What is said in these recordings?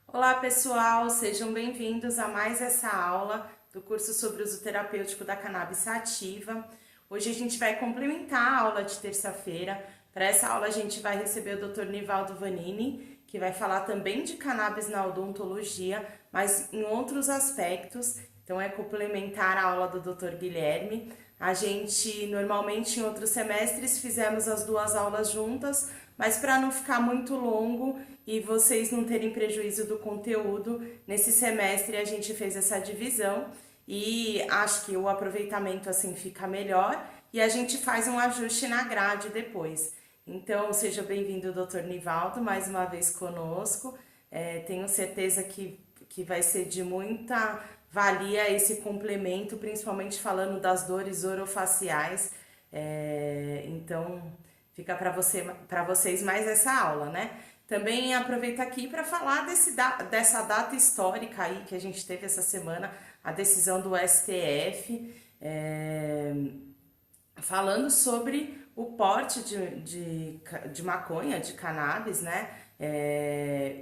Olá pessoal, sejam bem-vindos a mais essa aula do curso sobre uso terapêutico da cannabis sativa. Hoje a gente vai complementar a aula de terça-feira. Para essa aula a gente vai receber o Dr. Nivaldo Vanini, que vai falar também de cannabis na odontologia, mas em outros aspectos. Então é complementar a aula do Dr. Guilherme. A gente normalmente em outros semestres fizemos as duas aulas juntas, mas para não ficar muito longo e vocês não terem prejuízo do conteúdo, nesse semestre a gente fez essa divisão e acho que o aproveitamento assim fica melhor e a gente faz um ajuste na grade depois. Então, seja bem-vindo, Dr. Nivaldo, mais uma vez conosco. Tenho certeza que vai ser de muita valia esse complemento, principalmente falando das dores orofaciais. Então, fica para vocês mais essa aula, né? Também aproveito aqui para falar dessa data histórica aí que a gente teve essa semana, a decisão do STF, falando sobre o porte de maconha, de cannabis, né?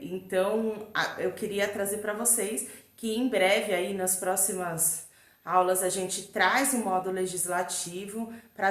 Então, eu queria trazer para vocês que em breve aí nas próximas aulas a gente traz um modo legislativo. Para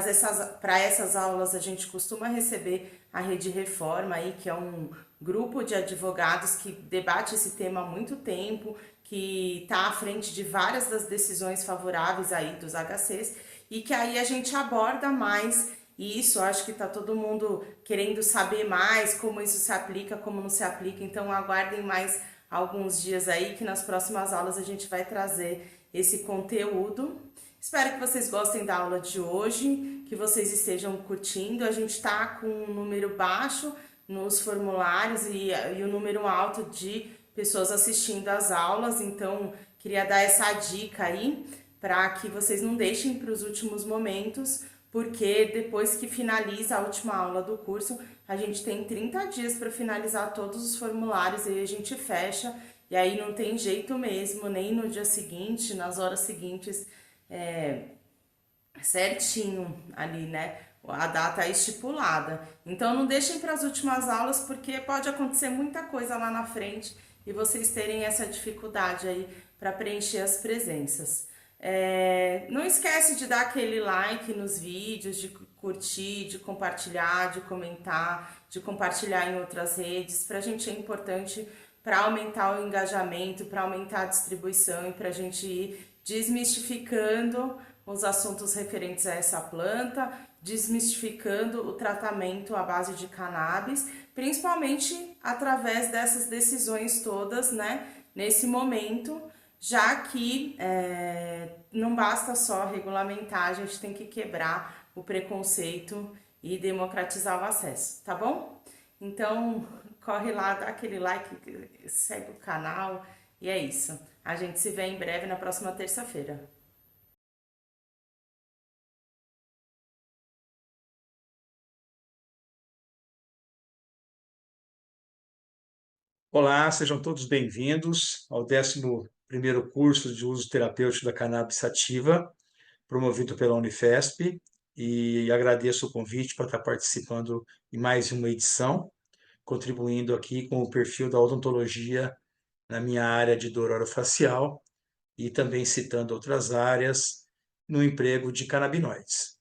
essas aulas a gente costuma receber a Rede Reforma aí, que é um grupo de advogados que debate esse tema há muito tempo, que está à frente de várias das decisões favoráveis aí dos HCs e que aí a gente aborda mais isso. Acho que está todo mundo querendo saber mais como isso se aplica, como não se aplica, então aguardem mais alguns dias aí que nas próximas aulas a gente vai trazer esse conteúdo. Espero que vocês gostem da aula de hoje, que vocês estejam curtindo. A gente está com um número baixo nos formulários e um número alto de pessoas assistindo às aulas, então queria dar essa dica aí para que vocês não deixem para os últimos momentos, porque depois que finaliza a última aula do curso, a gente tem 30 dias para finalizar todos os formulários e aí a gente fecha, e aí não tem jeito mesmo, nem no dia seguinte, nas horas seguintes, certinho ali, né? A data é estipulada. Então não deixem para as últimas aulas, porque pode acontecer muita coisa lá na frente e vocês terem essa dificuldade aí para preencher as presenças. Não esquece de dar aquele like nos vídeos, de curtir, de compartilhar, de comentar, de compartilhar em outras redes. Pra gente é importante para aumentar o engajamento, para aumentar a distribuição e para a gente ir desmistificando os assuntos referentes a essa planta, desmistificando o tratamento à base de cannabis, principalmente através dessas decisões todas, né, nesse momento, já que não basta só regulamentar, a gente tem que quebrar o preconceito e democratizar o acesso, tá bom? Então, corre lá, dá aquele like, segue o canal e é isso. A gente se vê em breve na próxima terça-feira. Olá, sejam todos bem-vindos ao 11º curso de uso terapêutico da cannabis sativa, promovido pela Unifesp, e agradeço o convite para estar participando em mais uma edição, contribuindo aqui com o perfil da odontologia na minha área de dor orofacial e também citando outras áreas no emprego de canabinoides.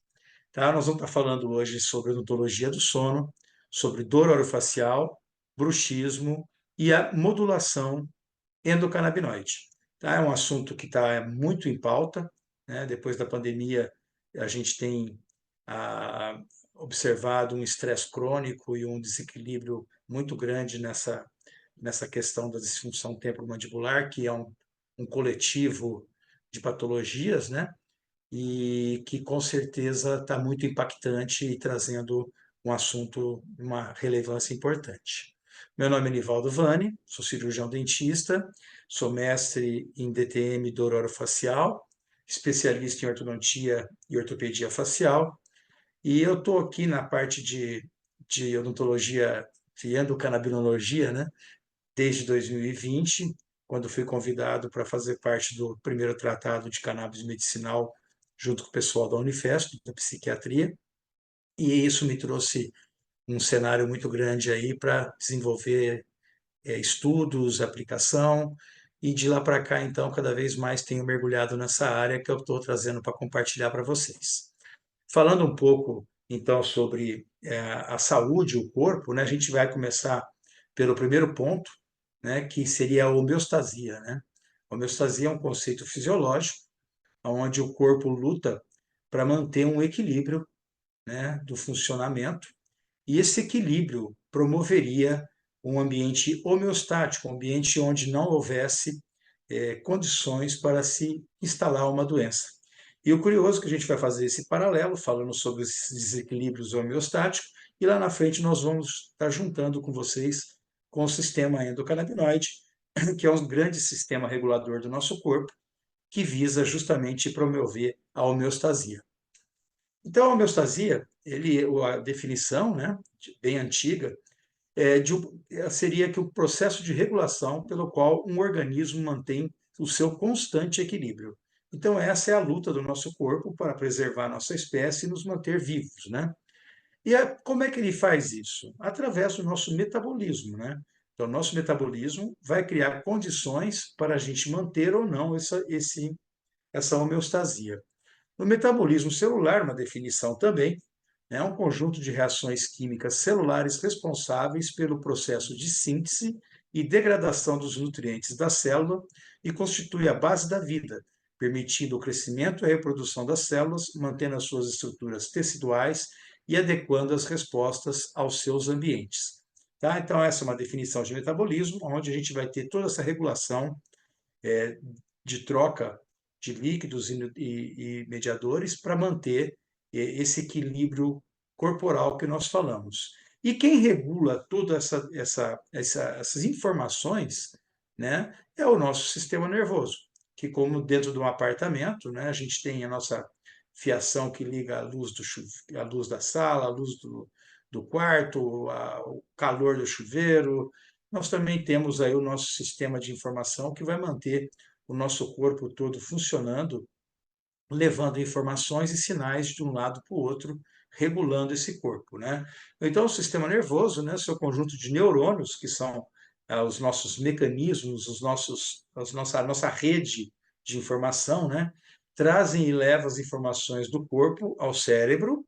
Tá? Nós vamos estar falando hoje sobre odontologia do sono, sobre dor orofacial, bruxismo e a modulação endocannabinoide. Tá? É um assunto que está muito em pauta, né? Depois da pandemia, a gente tem observado um estresse crônico e um desequilíbrio muito grande nessa questão da disfunção temporomandibular, que é um coletivo de patologias, né? e que com certeza está muito impactante e trazendo um assunto, uma relevância importante. Meu nome é Nivaldo Vani, sou cirurgião dentista, sou mestre em DTM dor orofacial, especialista em ortodontia e ortopedia facial, e eu estou aqui na parte de odontologia, de endocannabinologia, né, desde 2020, quando fui convidado para fazer parte do primeiro tratado de cannabis medicinal junto com o pessoal da Unifesp, da psiquiatria, e isso me trouxe um cenário muito grande aí para desenvolver estudos, aplicação, e de lá para cá, então, cada vez mais tenho mergulhado nessa área que eu estou trazendo para compartilhar para vocês. Falando um pouco, então, sobre a saúde, o corpo, né, a gente vai começar pelo primeiro ponto, né, que seria a homeostasia, né? A homeostasia é um conceito fisiológico, onde o corpo luta para manter um equilíbrio, né, do funcionamento, e esse equilíbrio promoveria um ambiente homeostático, um ambiente onde não houvesse condições para se instalar uma doença. E o curioso é que a gente vai fazer esse paralelo, falando sobre esses desequilíbrios homeostáticos, e lá na frente nós vamos estar juntando com vocês com o sistema endocannabinoide, que é um grande sistema regulador do nosso corpo, que visa justamente promover a homeostasia. Então, a homeostasia, a definição, né, bem antiga, seria que o processo de regulação pelo qual um organismo mantém o seu constante equilíbrio. Então, essa é a luta do nosso corpo para preservar a nossa espécie e nos manter vivos, né? E como é que ele faz isso? Através do nosso metabolismo, né? Então, nosso metabolismo vai criar condições para a gente manter ou não essa homeostasia. No metabolismo celular, uma definição também, é um conjunto de reações químicas celulares responsáveis pelo processo de síntese e degradação dos nutrientes da célula e constitui a base da vida, permitindo o crescimento e a reprodução das células, mantendo as suas estruturas teciduais e adequando as respostas aos seus ambientes. Tá? Então, essa é uma definição de metabolismo, onde a gente vai ter toda essa regulação de troca de líquidos e mediadores para manter esse equilíbrio corporal que nós falamos. E quem regula todas essas informações, né, é o nosso sistema nervoso, que como dentro de um apartamento, né, a gente tem a nossa fiação que liga a luz da sala, a luz do quarto, o calor do chuveiro. Nós também temos aí o nosso sistema de informação que vai manter o nosso corpo todo funcionando, levando informações e sinais de um lado para o outro, regulando esse corpo, né? Então, o sistema nervoso, né, seu conjunto de neurônios, que são os nossos mecanismos, a nossa rede de informação, né, trazem e levam as informações do corpo ao cérebro,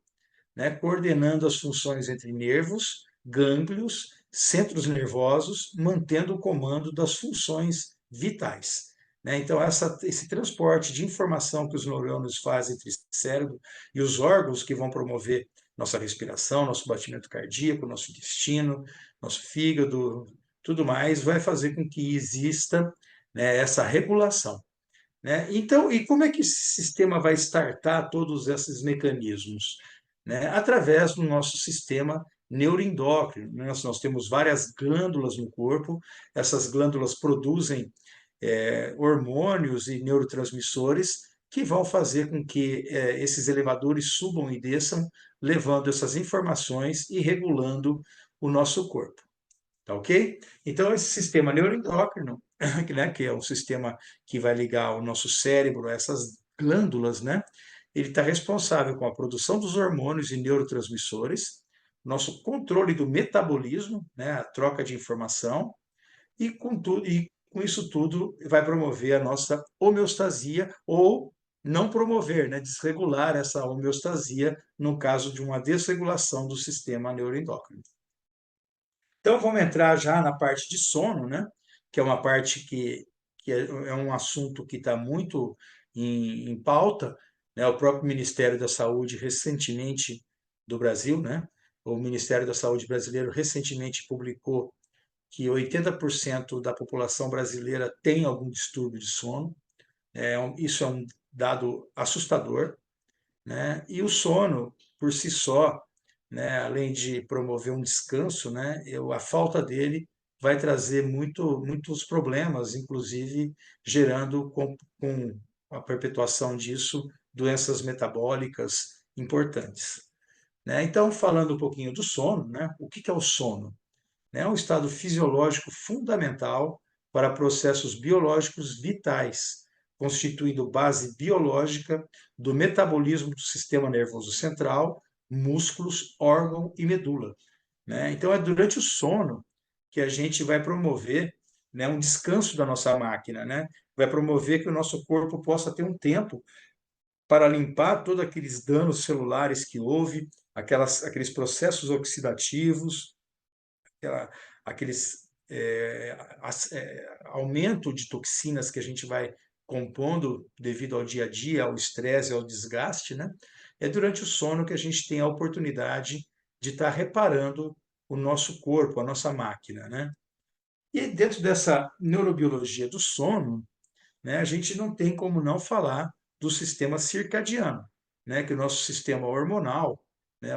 né, coordenando as funções entre nervos, gânglios, centros nervosos, mantendo o comando das funções vitais. Né? Então, esse transporte de informação que os neurônios fazem entre o cérebro e os órgãos que vão promover nossa respiração, nosso batimento cardíaco, nosso intestino, nosso fígado, tudo mais, vai fazer com que exista, né, essa regulação. Né? Então, e como é que esse sistema vai startar todos esses mecanismos? Né? Através do nosso sistema neuroendócrino. Nós temos várias glândulas no corpo, essas glândulas produzem hormônios e neurotransmissores que vão fazer com que esses elevadores subam e desçam, levando essas informações e regulando o nosso corpo. Tá ok? Então, esse sistema neuroendócrino, né, que é o sistema que vai ligar o nosso cérebro a essas glândulas, né, ele está responsável com a produção dos hormônios e neurotransmissores, nosso controle do metabolismo, né, a troca de informação, e com isso tudo vai promover a nossa homeostasia ou não promover, né, desregular essa homeostasia no caso de uma desregulação do sistema neuroendócrino. Então, vamos entrar já na parte de sono, né? Que é uma parte que é um assunto que está muito em pauta, né? O próprio Ministério da Saúde, recentemente, do Brasil, né? O Ministério da Saúde brasileiro recentemente publicou que 80% da população brasileira tem algum distúrbio de sono. Isso é um dado assustador, né? E o sono, por si só, né, além de promover um descanso, né, a falta dele vai trazer muitos problemas, inclusive gerando com a perpetuação disso doenças metabólicas importantes, né? Então, falando um pouquinho do sono, né, o que é o sono? É um estado fisiológico fundamental para processos biológicos vitais, constituindo base biológica do metabolismo do sistema nervoso central, músculos, órgão e medula, né? Então, é durante o sono que a gente vai promover, né, um descanso da nossa máquina, né? Vai promover que o nosso corpo possa ter um tempo para limpar todos aqueles danos celulares que houve, aqueles processos oxidativos, aquela, aqueles aumento de toxinas que a gente vai compondo devido ao dia a dia, ao estresse, ao desgaste, né? É durante o sono que a gente tem a oportunidade de estar reparando o nosso corpo, a nossa máquina, né? E dentro dessa neurobiologia do sono, né, a gente não tem como não falar do sistema circadiano, né, que o nosso sistema hormonal, né,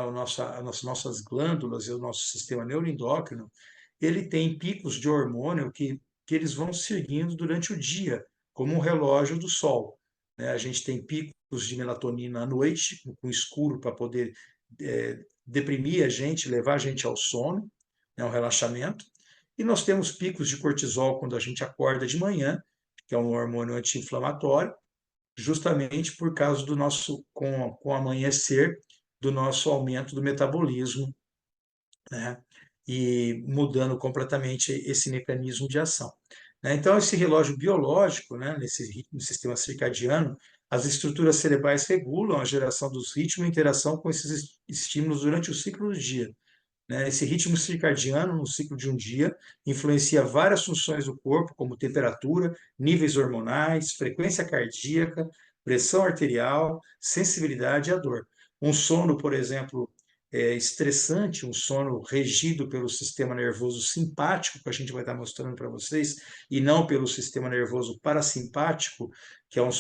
as nossas glândulas e o nosso sistema neuroendócrino, ele tem picos de hormônio que eles vão seguindo durante o dia, como um relógio do sol, né? A gente tem picos de melatonina à noite, com escuro, para poder deprimir a gente, levar a gente ao sono, né, ao relaxamento. E nós temos picos de cortisol quando a gente acorda de manhã, que é um hormônio anti-inflamatório, justamente por causa do nosso, com o amanhecer, do nosso aumento do metabolismo, né? E mudando completamente esse mecanismo de ação, né? Então, esse relógio biológico, né, no sistema circadiano, as estruturas cerebrais regulam a geração dos ritmos e interação com esses estímulos durante o ciclo do dia, né? Esse ritmo circadiano, no ciclo de um dia, influencia várias funções do corpo, como temperatura, níveis hormonais, frequência cardíaca, pressão arterial, sensibilidade e a dor. Um sono, por exemplo, estressante, um sono regido pelo sistema nervoso simpático, que a gente vai estar mostrando para vocês, e não pelo sistema nervoso parasimpático, que é um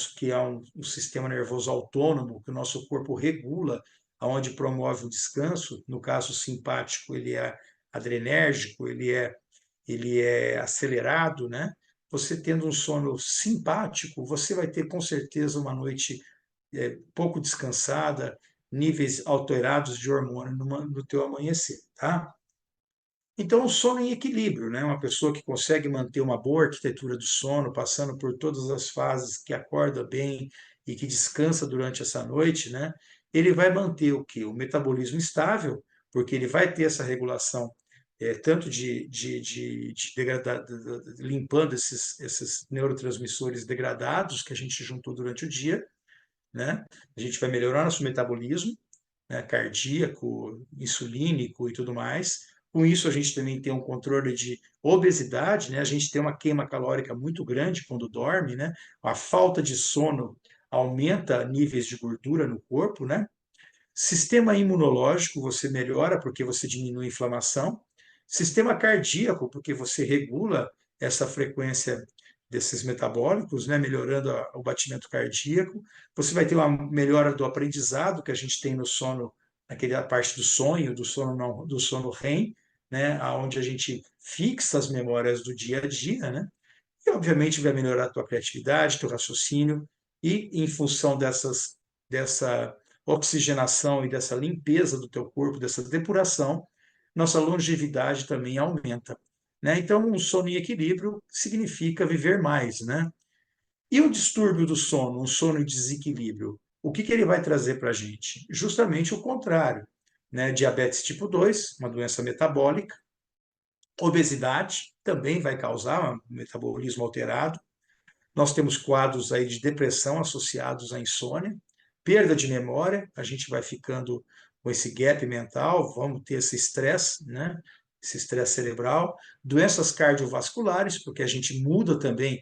sistema nervoso autônomo, que o nosso corpo regula, onde promove o descanso. No caso simpático, ele é adrenérgico, ele é acelerado, né? Você tendo um sono simpático, você vai ter com certeza uma noite pouco descansada, níveis alterados de hormônio no teu amanhecer, tá? Então, o sono em equilíbrio, né? Uma pessoa que consegue manter uma boa arquitetura do sono, passando por todas as fases, que acorda bem e que descansa durante essa noite, né? Ele vai manter o quê? O metabolismo estável, porque ele vai ter essa regulação, tanto limpando esses neurotransmissores degradados que a gente juntou durante o dia, né? A gente vai melhorar nosso metabolismo, né, cardíaco, insulínico e tudo mais. Com isso, a gente também tem um controle de obesidade, né? A gente tem uma queima calórica muito grande quando dorme, né? A falta de sono aumenta níveis de gordura no corpo, né? Sistema imunológico, você melhora porque você diminui a inflamação. Sistema cardíaco, porque você regula essa frequência desses metabólicos, né, melhorando o batimento cardíaco. Você vai ter uma melhora do aprendizado que a gente tem no sono, naquela parte do sonho, do sono não, do sono REM, né, onde a gente fixa as memórias do dia a dia, né? E obviamente vai melhorar a tua criatividade, teu raciocínio e em função dessa oxigenação e dessa limpeza do teu corpo, dessa depuração, nossa longevidade também aumenta, né? Então, um sono em equilíbrio significa viver mais, né? E o distúrbio do sono, um sono em desequilíbrio, o que ele vai trazer para a gente? Justamente o contrário, né? Diabetes tipo 2, uma doença metabólica, obesidade também vai causar um metabolismo alterado. Nós temos quadros aí de depressão associados à insônia, perda de memória, a gente vai ficando com esse gap mental, vamos ter esse estresse, né? Esse estresse cerebral, doenças cardiovasculares, porque a gente muda também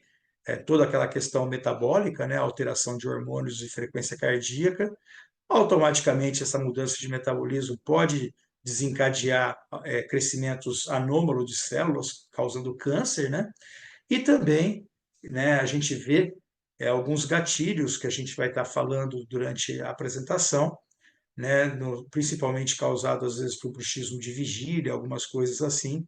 toda aquela questão metabólica, né? Alteração de hormônios e frequência cardíaca. Automaticamente, essa mudança de metabolismo pode desencadear crescimentos anômalos de células, causando câncer, né? E também, né, a gente vê alguns gatilhos que a gente vai estar falando durante a apresentação, né, principalmente causado às vezes por bruxismo de vigília, algumas coisas assim,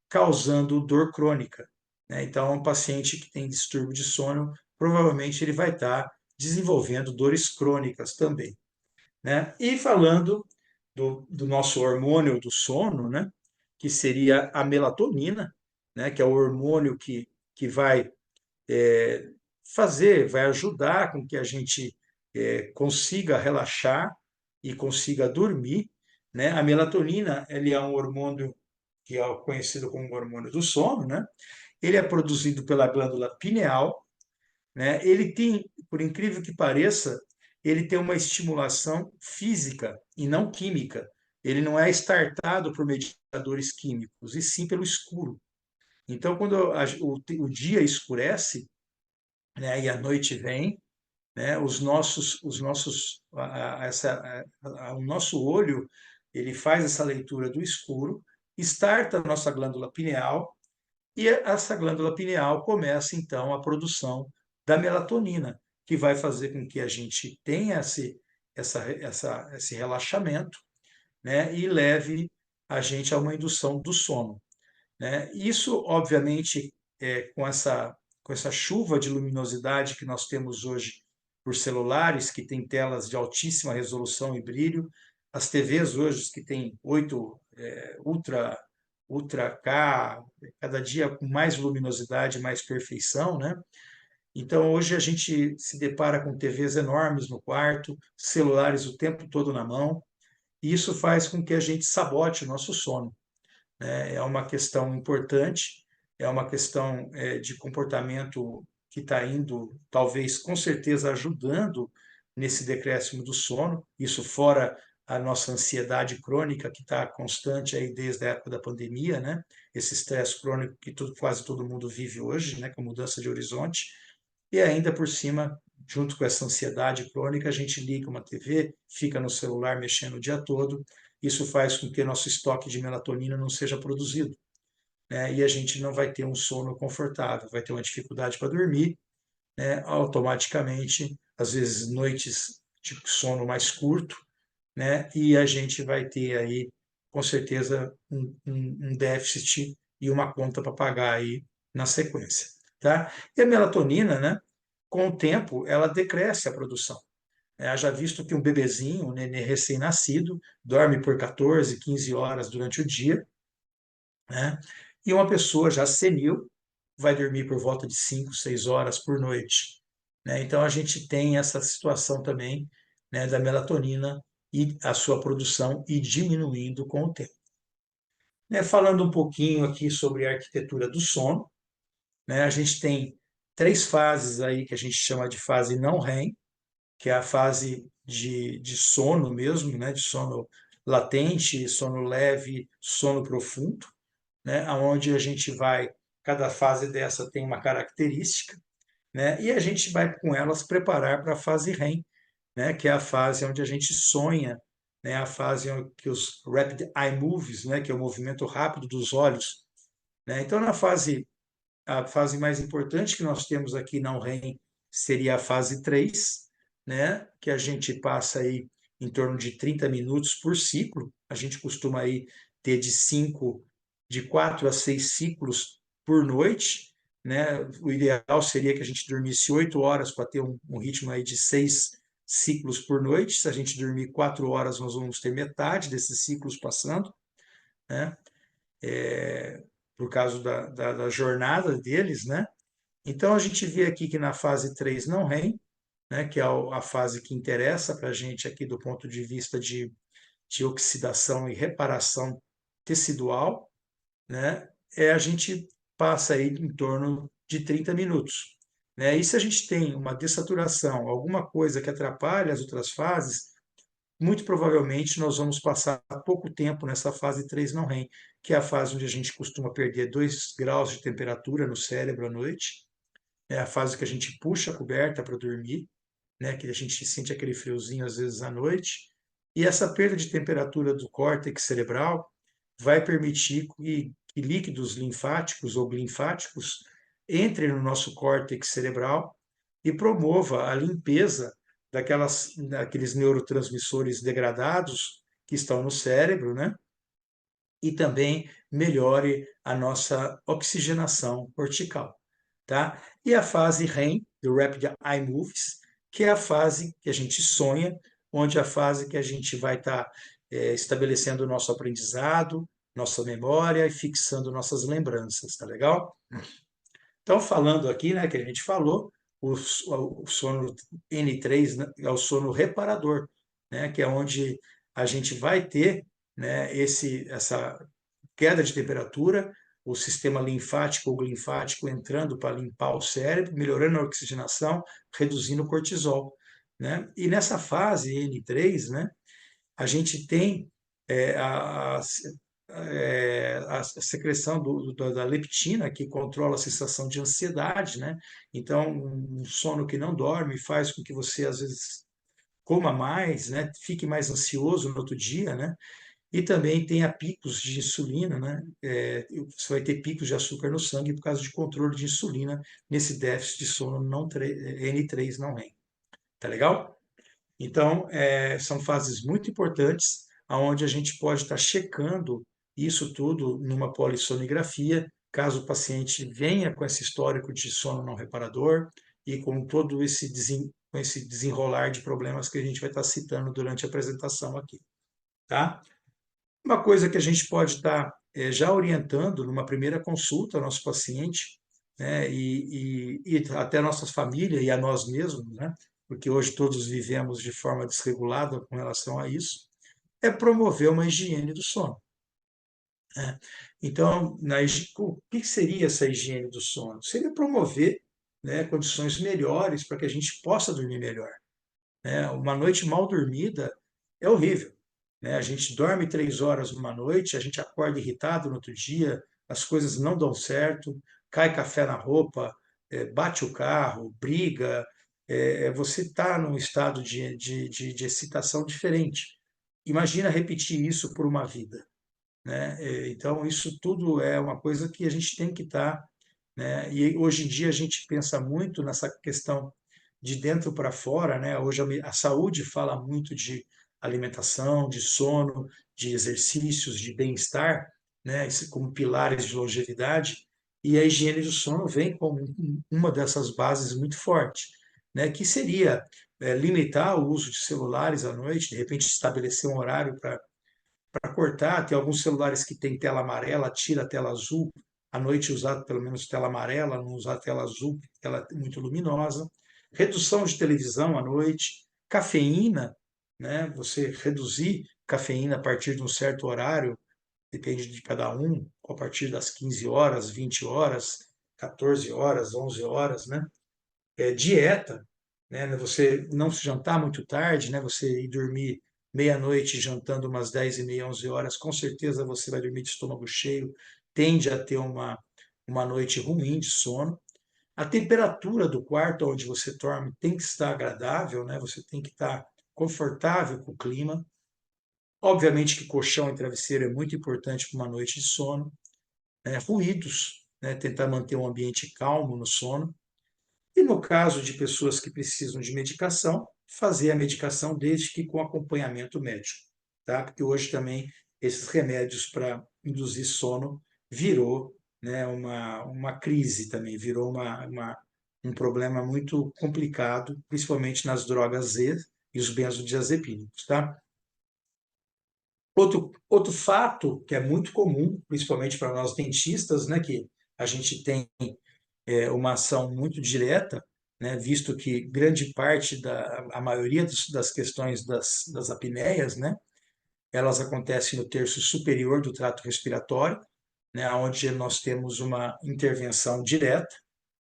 causando dor crônica, né? Então, um paciente que tem distúrbio de sono, provavelmente ele vai estar desenvolvendo dores crônicas também, né? E falando do nosso hormônio do sono, né, que seria a melatonina, né, que é o hormônio que vai vai ajudar com que a gente consiga relaxar e consiga dormir, né? A melatonina, ele é um hormônio que é conhecido como hormônio do sono, né? Ele é produzido pela glândula pineal, né? Ele tem, por incrível que pareça, ele tem uma estimulação física e não química. Ele não é startado por mediadores químicos, e sim pelo escuro. Então, quando o dia escurece, né, e a noite vem, né, o nosso olho ele faz essa leitura do escuro, starta a nossa glândula pineal, e essa glândula pineal começa então a produção da melatonina, que vai fazer com que a gente tenha esse relaxamento, né, e leve a gente a uma indução do sono, né? Isso, obviamente, com essa chuva de luminosidade que nós temos hoje por celulares, que tem telas de altíssima resolução e brilho, as TVs hoje que têm 8 Ultra K, cada dia com mais luminosidade, mais perfeição, né? Então, hoje a gente se depara com TVs enormes no quarto, celulares o tempo todo na mão, e isso faz com que a gente sabote o nosso sono, né? É uma questão importante, é uma questão de comportamento que está indo, talvez, com certeza, ajudando nesse decréscimo do sono, isso fora a nossa ansiedade crônica, que está constante aí desde a época da pandemia, né? Esse estresse crônico que quase todo mundo vive hoje, né? Com mudança de horizonte, e ainda por cima, junto com essa ansiedade crônica, a gente liga uma TV, fica no celular mexendo o dia todo. Isso faz com que nosso estoque de melatonina não seja produzido, né? E a gente não vai ter um sono confortável, vai ter uma dificuldade para dormir, né? Automaticamente, às vezes noites de sono mais curto, né? E a gente vai ter aí, com certeza, um déficit e uma conta para pagar aí na sequência, tá? E a melatonina, né? Com o tempo, ela decresce a produção. Haja visto que um bebezinho, um nenê recém-nascido, dorme por 14, 15 horas durante o dia, né? E uma pessoa já senil vai dormir por volta de 5, 6 horas por noite, né? Então a gente tem essa situação também, né, da melatonina e a sua produção e diminuindo com o tempo. Né, falando um pouquinho aqui sobre a arquitetura do sono, né, a gente tem 3 fases aí que a gente chama de fase não REM, que é a fase de sono mesmo, né, de sono latente, sono leve, sono profundo, né, onde a gente vai, cada fase dessa tem uma característica, né, e a gente vai com elas preparar para a fase REM, né, que é a fase onde a gente sonha, né, a fase onde que os rapid eye moves, né, que é o movimento rápido dos olhos, né. Então a fase mais importante que nós temos aqui na REM seria a fase 3, né, que a gente passa aí em torno de 30 minutos por ciclo. A gente costuma aí ter de 4 a 6 ciclos por noite, né? O ideal seria que a gente dormisse 8 horas para ter um ritmo aí de 6 ciclos por noite. Se a gente dormir 4 horas, nós vamos ter metade desses ciclos passando, né? Por causa da jornada deles, né? Então, a gente vê aqui que na fase 3 não REM, né, que é a fase que interessa para a gente aqui do ponto de vista de oxidação e reparação tecidual, né, a gente passa aí em torno de 30 minutos. Né? E se a gente tem uma dessaturação, alguma coisa que atrapalha as outras fases, muito provavelmente nós vamos passar pouco tempo nessa fase 3 não REM, que é a fase onde a gente costuma perder 2 graus de temperatura no cérebro à noite, é a fase que a gente puxa a coberta para dormir, né, que a gente sente aquele friozinho às vezes à noite, e essa perda de temperatura do córtex cerebral vai permitir que líquidos linfáticos ou linfáticos entrem no nosso córtex cerebral, e promova a limpeza daqueles neurotransmissores degradados que estão no cérebro, né? E também melhore a nossa oxigenação cortical, tá? E a fase REM, do Rapid Eye Moves, que é a fase que a gente sonha, onde é a fase que a gente vai estar estabelecendo o nosso aprendizado, nossa memória e fixando nossas lembranças, tá legal? Então, falando aqui, né, que a gente falou, o sono N3, né, é o sono reparador, né, que é onde a gente vai ter, né, essa queda de temperatura, o sistema linfático ou linfático entrando para limpar o cérebro, melhorando a oxigenação, reduzindo o cortisol, né? E nessa fase N3, né, a gente tem é, a, a secreção da leptina, que controla a sensação de ansiedade, né? Então, um sono que não dorme faz com que você, às vezes, coma mais, né? Fique mais ansioso no outro dia, né? E também tenha picos de insulina, né? Você vai ter picos de açúcar no sangue por causa de controle de insulina nesse déficit de sono não N3 não REM. Tá legal? Então, são fases muito importantes, aonde a gente pode estar checando isso tudo numa polissonografia, caso o paciente venha com esse histórico de sono não reparador e com todo com esse desenrolar de problemas que a gente vai estar citando durante a apresentação aqui, tá? Uma coisa que a gente pode estar já orientando numa primeira consulta ao nosso paciente, né, e até a nossa família e a nós mesmos, né, porque hoje todos vivemos de forma desregulada com relação a isso, é promover uma higiene do sono, né? Então, o que seria essa higiene do sono? Seria promover, né, condições melhores para que a gente possa dormir melhor, né? Uma noite mal dormida é horrível, né? A gente dorme 3 horas numa noite, a gente acorda irritado no outro dia, as coisas não dão certo, cai café na roupa, bate o carro, briga, você está num estado de excitação diferente. Imagina repetir isso por uma vida, né? Então, isso tudo é uma coisa que a gente tem que estar, né? E hoje em dia a gente pensa muito nessa questão de dentro para fora, né? Hoje a saúde fala muito de alimentação, de sono, de exercícios, de bem-estar, né? Isso como pilares de longevidade. E a higiene do sono vem como uma dessas bases muito forte, né? Que seria limitar o uso de celulares à noite, de repente estabelecer um horário para cortar. Tem alguns celulares que têm tela amarela, tira a tela azul. À noite usar pelo menos tela amarela, não usar tela azul, porque ela é muito luminosa. Redução de televisão à noite. Cafeína, né? Você reduzir cafeína a partir de um certo horário, depende de cada um, a partir das 15 horas, 20 horas, 14 horas, 11 horas, né? Dieta, né? Você não se jantar muito tarde, né? Você ir dormir meia-noite, jantando umas 10h30, 11 horas, com certeza você vai dormir de estômago cheio, tende a ter uma noite ruim de sono. A temperatura do quarto onde você dorme tem que estar agradável, né? Você tem que estar confortável com o clima. Obviamente que colchão e travesseiro é muito importante para uma noite de sono, né? Ruídos, né? Tentar manter um ambiente calmo no sono. E no caso de pessoas que precisam de medicação, fazer a medicação desde que com acompanhamento médico, tá? Porque hoje também esses remédios para induzir sono virou, né, uma crise também, virou um problema muito complicado, principalmente nas drogas Z e os benzodiazepínicos, tá? Outro fato que é muito comum, principalmente para nós dentistas, né, que a gente tem uma ação muito direta, né, visto que grande parte a maioria das questões das apneias, né, elas acontecem no terço superior do trato respiratório, né, onde nós temos uma intervenção direta,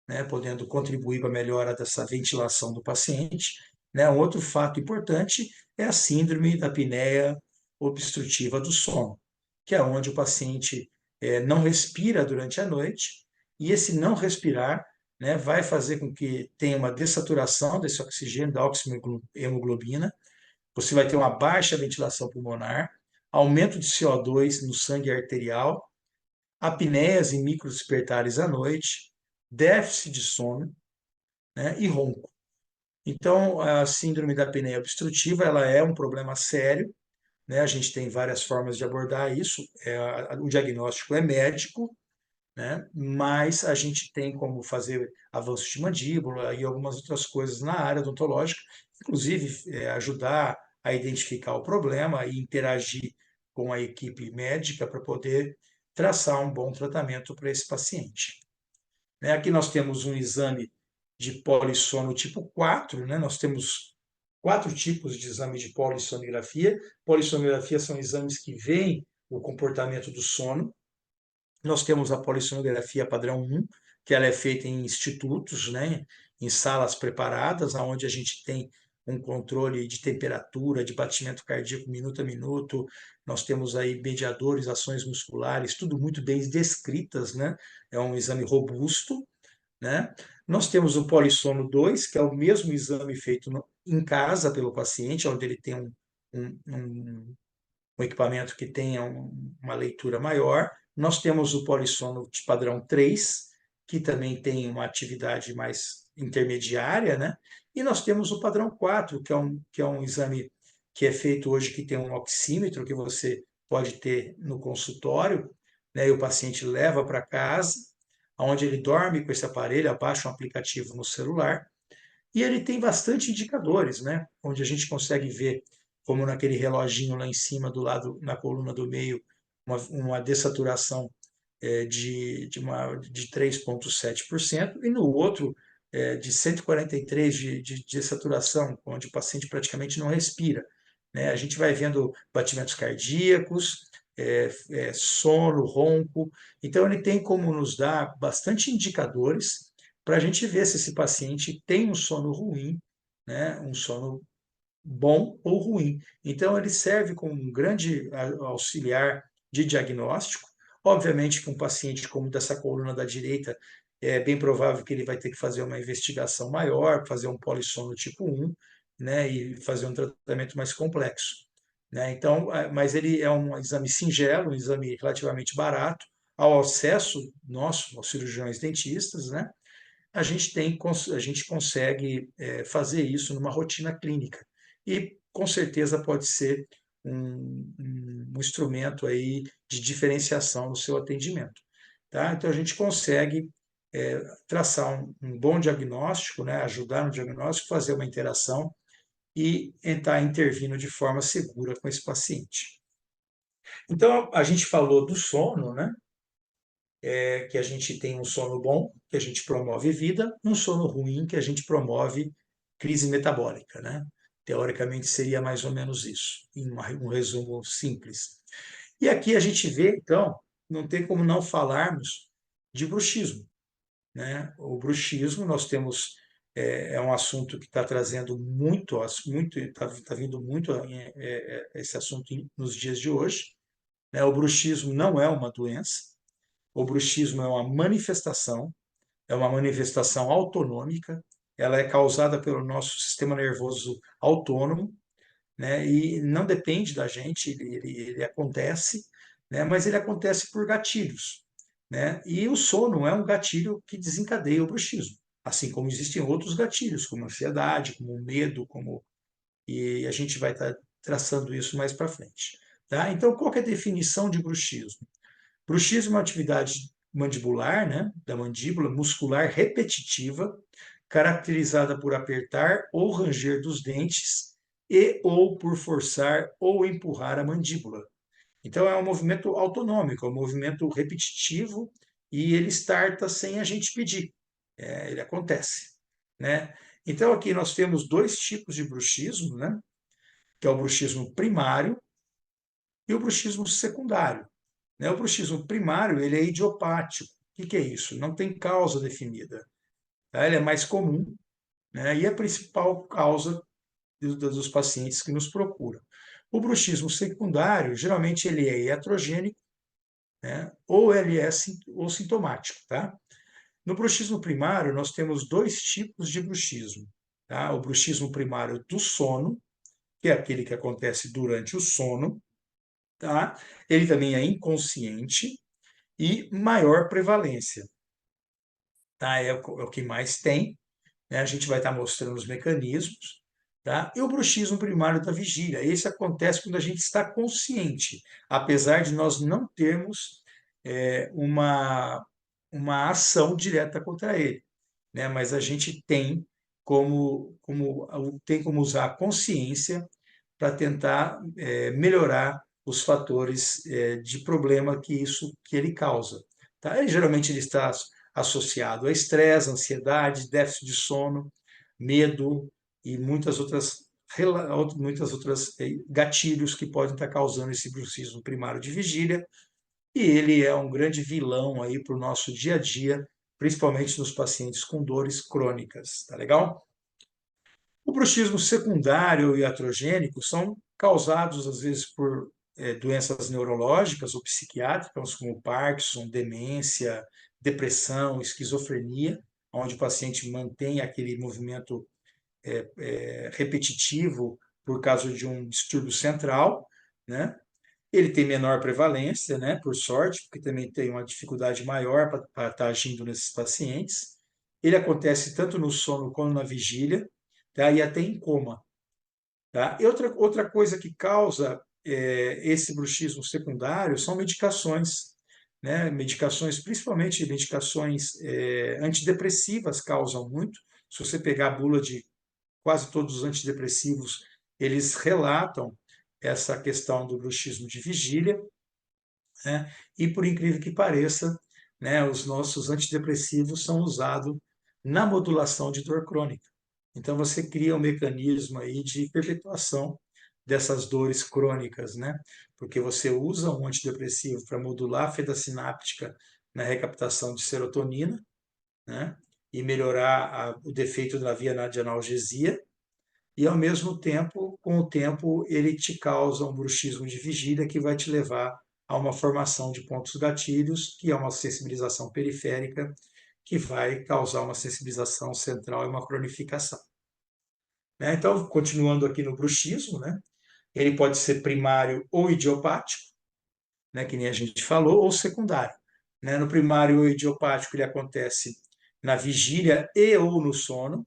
né, podendo contribuir para a melhora dessa ventilação do paciente. Né. Um outro fato importante é a síndrome da apneia obstrutiva do sono, que é onde o paciente não respira durante a noite, e esse não respirar, né, vai fazer com que tenha uma dessaturação desse oxigênio, da oxihemoglobina, você vai ter uma baixa ventilação pulmonar, aumento de CO2 no sangue arterial, apneias e microdespertares à noite, déficit de sono, né, e ronco. Então, a síndrome da apneia obstrutiva, ela é um problema sério, né? A gente tem várias formas de abordar isso. O diagnóstico é médico, né? Mas a gente tem como fazer avanço de mandíbula e algumas outras coisas na área odontológica, inclusive ajudar a identificar o problema e interagir com a equipe médica para poder traçar um bom tratamento para esse paciente. Né? Aqui nós temos um exame de polissono tipo 4, né? Nós temos 4 tipos de exame de polissonografia. Polissonografia são exames que veem o comportamento do sono. Nós temos a polissonografia padrão 1, que ela é feita em institutos, né? Em salas preparadas, onde a gente tem um controle de temperatura, de batimento cardíaco minuto a minuto. Nós temos aí mediadores, ações musculares, tudo muito bem descritas, né? É um exame robusto, né? Nós temos o polissono 2, que é o mesmo exame feito em casa pelo paciente, onde ele tem um, um, um equipamento que tenha uma leitura maior. Nós temos o polissono de padrão 3, que também tem uma atividade mais intermediária, né? E nós temos o padrão 4, que é um exame que é feito hoje, que tem um oxímetro que você pode ter no consultório, né? E o paciente leva para casa, onde ele dorme com esse aparelho, abaixa um aplicativo no celular, e ele tem bastante indicadores, né? Onde a gente consegue ver, como naquele reloginho lá em cima, do lado, na coluna do meio, uma dessaturação de 3,7%, e no outro de 143 de dessaturação, onde o paciente praticamente não respira. Né? A gente vai vendo batimentos cardíacos, sono, ronco. Então, ele tem como nos dar bastante indicadores para a gente ver se esse paciente tem um sono ruim, né? Um sono bom ou ruim. Então, ele serve como um grande auxiliar de diagnóstico. Obviamente que um paciente como dessa coluna da direita, é bem provável que ele vai ter que fazer uma investigação maior, fazer um polissono tipo 1, né, e fazer um tratamento mais complexo. Né? Então, mas ele é um exame singelo, um exame relativamente barato, ao acesso nosso, aos cirurgiões dentistas, né? A gente consegue fazer isso numa rotina clínica. E, com certeza, pode ser um instrumento aí de diferenciação no seu atendimento. Tá? Então, a gente consegue traçar um bom diagnóstico, né? Ajudar no diagnóstico, fazer uma interação e estar intervindo de forma segura com esse paciente. Então, a gente falou do sono, né? Que a gente tem um sono bom, que a gente promove vida, um sono ruim, que a gente promove crise metabólica, né? Teoricamente seria mais ou menos isso, em um resumo simples. E aqui a gente vê, então, não tem como não falarmos de bruxismo, né? O bruxismo, nós temos, é um assunto que está trazendo muito, está vindo muito esse assunto nos dias de hoje, né? O bruxismo não é uma doença, o bruxismo é uma manifestação autonômica, ela é causada pelo nosso sistema nervoso autônomo, né? E não depende da gente, ele acontece, né? Mas ele acontece por gatilhos, né? E o sono é um gatilho que desencadeia o bruxismo, assim como existem outros gatilhos, como a ansiedade, como o medo, e a gente vai estar traçando isso mais para frente. Tá? Então, qual que é a definição de bruxismo? Bruxismo é uma atividade mandibular, né, da mandíbula, muscular repetitiva, caracterizada por apertar ou ranger dos dentes e ou por forçar ou empurrar a mandíbula. Então é um movimento autonômico, é um movimento repetitivo e ele starta sem a gente pedir. Ele acontece, né? Então aqui nós temos dois tipos de bruxismo, né? Que é o bruxismo primário e o bruxismo secundário. Né? O bruxismo primário ele é idiopático. O que é isso? Não tem causa definida. Tá? Ele é mais comum, né? E é a principal causa dos pacientes que nos procuram. O bruxismo secundário, geralmente ele é iatrogênico, né? Ou ele é ou sintomático. Tá? No bruxismo primário, nós temos dois tipos de bruxismo. Tá? O bruxismo primário do sono, que é aquele que acontece durante o sono. Tá? Ele também é inconsciente e maior prevalência. Tá? É o que mais tem, né? A gente vai estar mostrando os mecanismos, tá? E o bruxismo primário da vigília. Esse acontece quando a gente está consciente, apesar de nós não termos uma ação direta contra ele, né? Mas a gente tem como usar a consciência para tentar melhorar os fatores de problema que ele causa. Tá? Geralmente ele está associado a estresse, ansiedade, déficit de sono, medo e muitas outras gatilhos que podem estar causando esse bruxismo primário de vigília. E ele é um grande vilão aí para o nosso dia a dia, principalmente nos pacientes com dores crônicas, tá legal? O bruxismo secundário e iatrogênico são causados, às vezes, por doenças neurológicas ou psiquiátricas, como Parkinson, demência, depressão, esquizofrenia, onde o paciente mantém aquele movimento repetitivo por causa de um distúrbio central, né? Ele tem menor prevalência, né, por sorte, porque também tem uma dificuldade maior para estar agindo nesses pacientes. Ele acontece tanto no sono quanto na vigília, tá? E até em coma. Tá? E outra coisa que causa esse bruxismo secundário são medicações, né? Medicações, principalmente medicações antidepressivas causam muito. Se você pegar a bula de quase todos os antidepressivos, eles relatam essa questão do bruxismo de vigília, né? E por incrível que pareça, né, os nossos antidepressivos são usados na modulação de dor crônica. Então você cria um mecanismo aí de perpetuação dessas dores crônicas, né? Porque você usa um antidepressivo para modular a fenda sináptica na recaptação de serotonina, né? E melhorar o defeito da via de analgesia, e ao mesmo tempo, com o tempo, ele te causa um bruxismo de vigília que vai te levar a uma formação de pontos gatilhos, que é uma sensibilização periférica, que vai causar uma sensibilização central e uma cronificação. Né? Então, continuando aqui no bruxismo, né? Ele pode ser primário ou idiopático, né? Que nem a gente falou, ou secundário. Né? No primário ou idiopático, ele acontece na vigília e ou no sono,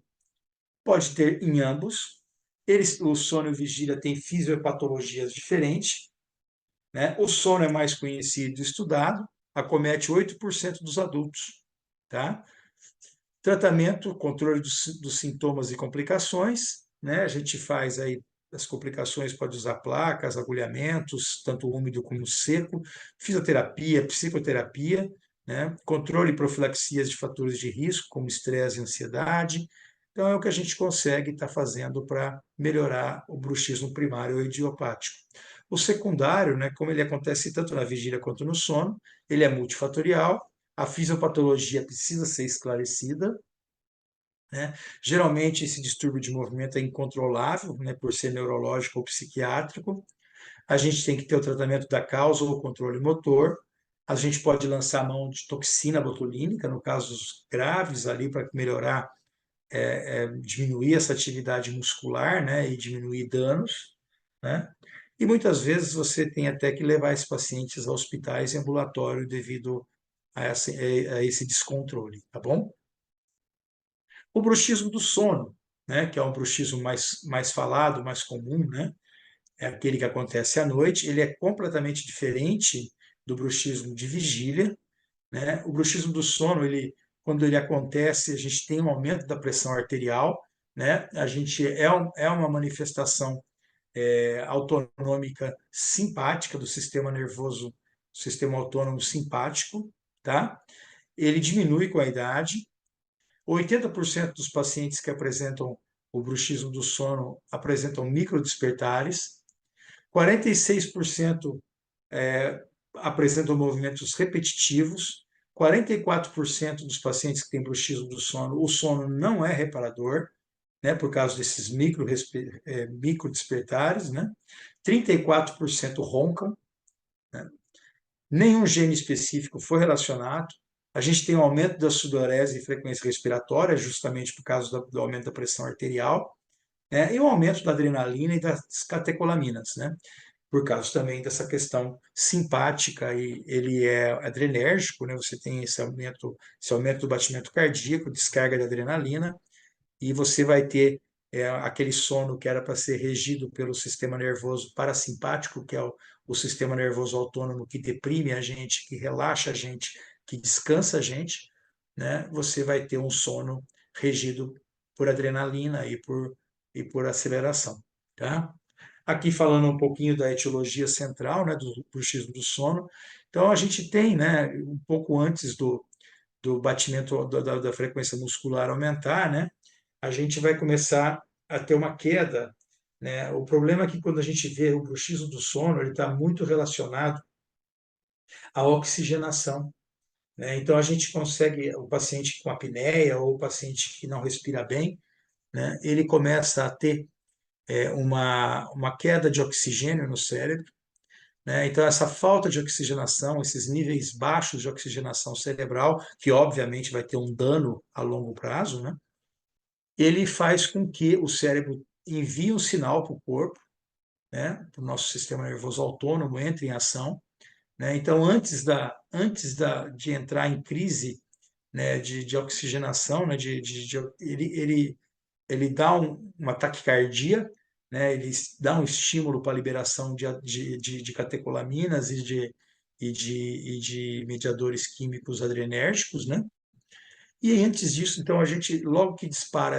pode ter em ambos. O sono e vigília têm fisiopatologias diferentes, né? O sono é mais conhecido e estudado, acomete 8% dos adultos. Tá? Tratamento, controle dos sintomas e complicações, né? A gente faz aí as complicações, pode usar placas, agulhamentos, tanto úmido como seco, fisioterapia, psicoterapia, né? Controle e profilaxias de fatores de risco, como estresse e ansiedade. Então, é o que a gente consegue estar fazendo para melhorar o bruxismo primário ou idiopático. O secundário, né, como ele acontece tanto na vigília quanto no sono, ele é multifatorial, a fisiopatologia precisa ser esclarecida, né? Geralmente, esse distúrbio de movimento é incontrolável, né, por ser neurológico ou psiquiátrico. A gente tem que ter o tratamento da causa ou o controle motor. A gente pode lançar a mão de toxina botulínica, no casos graves, ali para melhorar, diminuir essa atividade muscular, né, e diminuir danos, né? E muitas vezes você tem até que levar esses pacientes a hospitais e ambulatório devido a esse descontrole, tá bom? O bruxismo do sono, né, que é um bruxismo mais falado, mais comum, né, é aquele que acontece à noite, ele é completamente diferente do bruxismo de vigília, né? O bruxismo do sono, quando ele acontece, a gente tem um aumento da pressão arterial, né? A gente é uma manifestação autonômica simpática do sistema nervoso, sistema autônomo simpático, tá? Ele diminui com a idade. 80% dos pacientes que apresentam o bruxismo do sono apresentam microdespertares. 46% apresentam movimentos repetitivos. 44% dos pacientes que têm bruxismo do sono, o sono não é reparador, né, por causa desses microdespertares, né? 34% roncam, né? Nenhum gene específico foi relacionado. A gente tem um aumento da sudorese e frequência respiratória, justamente por causa do aumento da pressão arterial, né? E o aumento da adrenalina e das catecolaminas, né? Por causa também dessa questão simpática, e ele é adrenérgico, né? Você tem esse aumento do batimento cardíaco, descarga de adrenalina, e você vai ter aquele sono que era para ser regido pelo sistema nervoso parasimpático, que é o sistema nervoso autônomo que deprime a gente, que relaxa a gente, que descansa a gente, né? Você vai ter um sono regido por adrenalina e por aceleração, tá? Aqui falando um pouquinho da etiologia central, né, do bruxismo do sono. Então a gente tem, né, um pouco antes do batimento da frequência muscular aumentar, né, a gente vai começar a ter uma queda, né? O problema é que quando a gente vê o bruxismo do sono, ele está muito relacionado à oxigenação, né? Então a gente consegue, o paciente com apneia ou o paciente que não respira bem, né, ele começa a ter uma queda de oxigênio no cérebro, né? Então, essa falta de oxigenação, esses níveis baixos de oxigenação cerebral, que obviamente vai ter um dano a longo prazo, né? Ele faz com que o cérebro envie um sinal para o corpo, né? Para o nosso sistema nervoso autônomo, entre em ação, né? Então, de entrar em crise, né, de oxigenação, né, ele dá uma taquicardia, né? Ele dá um estímulo para a liberação de catecolaminas e de mediadores químicos adrenérgicos, né? E antes disso, então, a gente, logo que dispara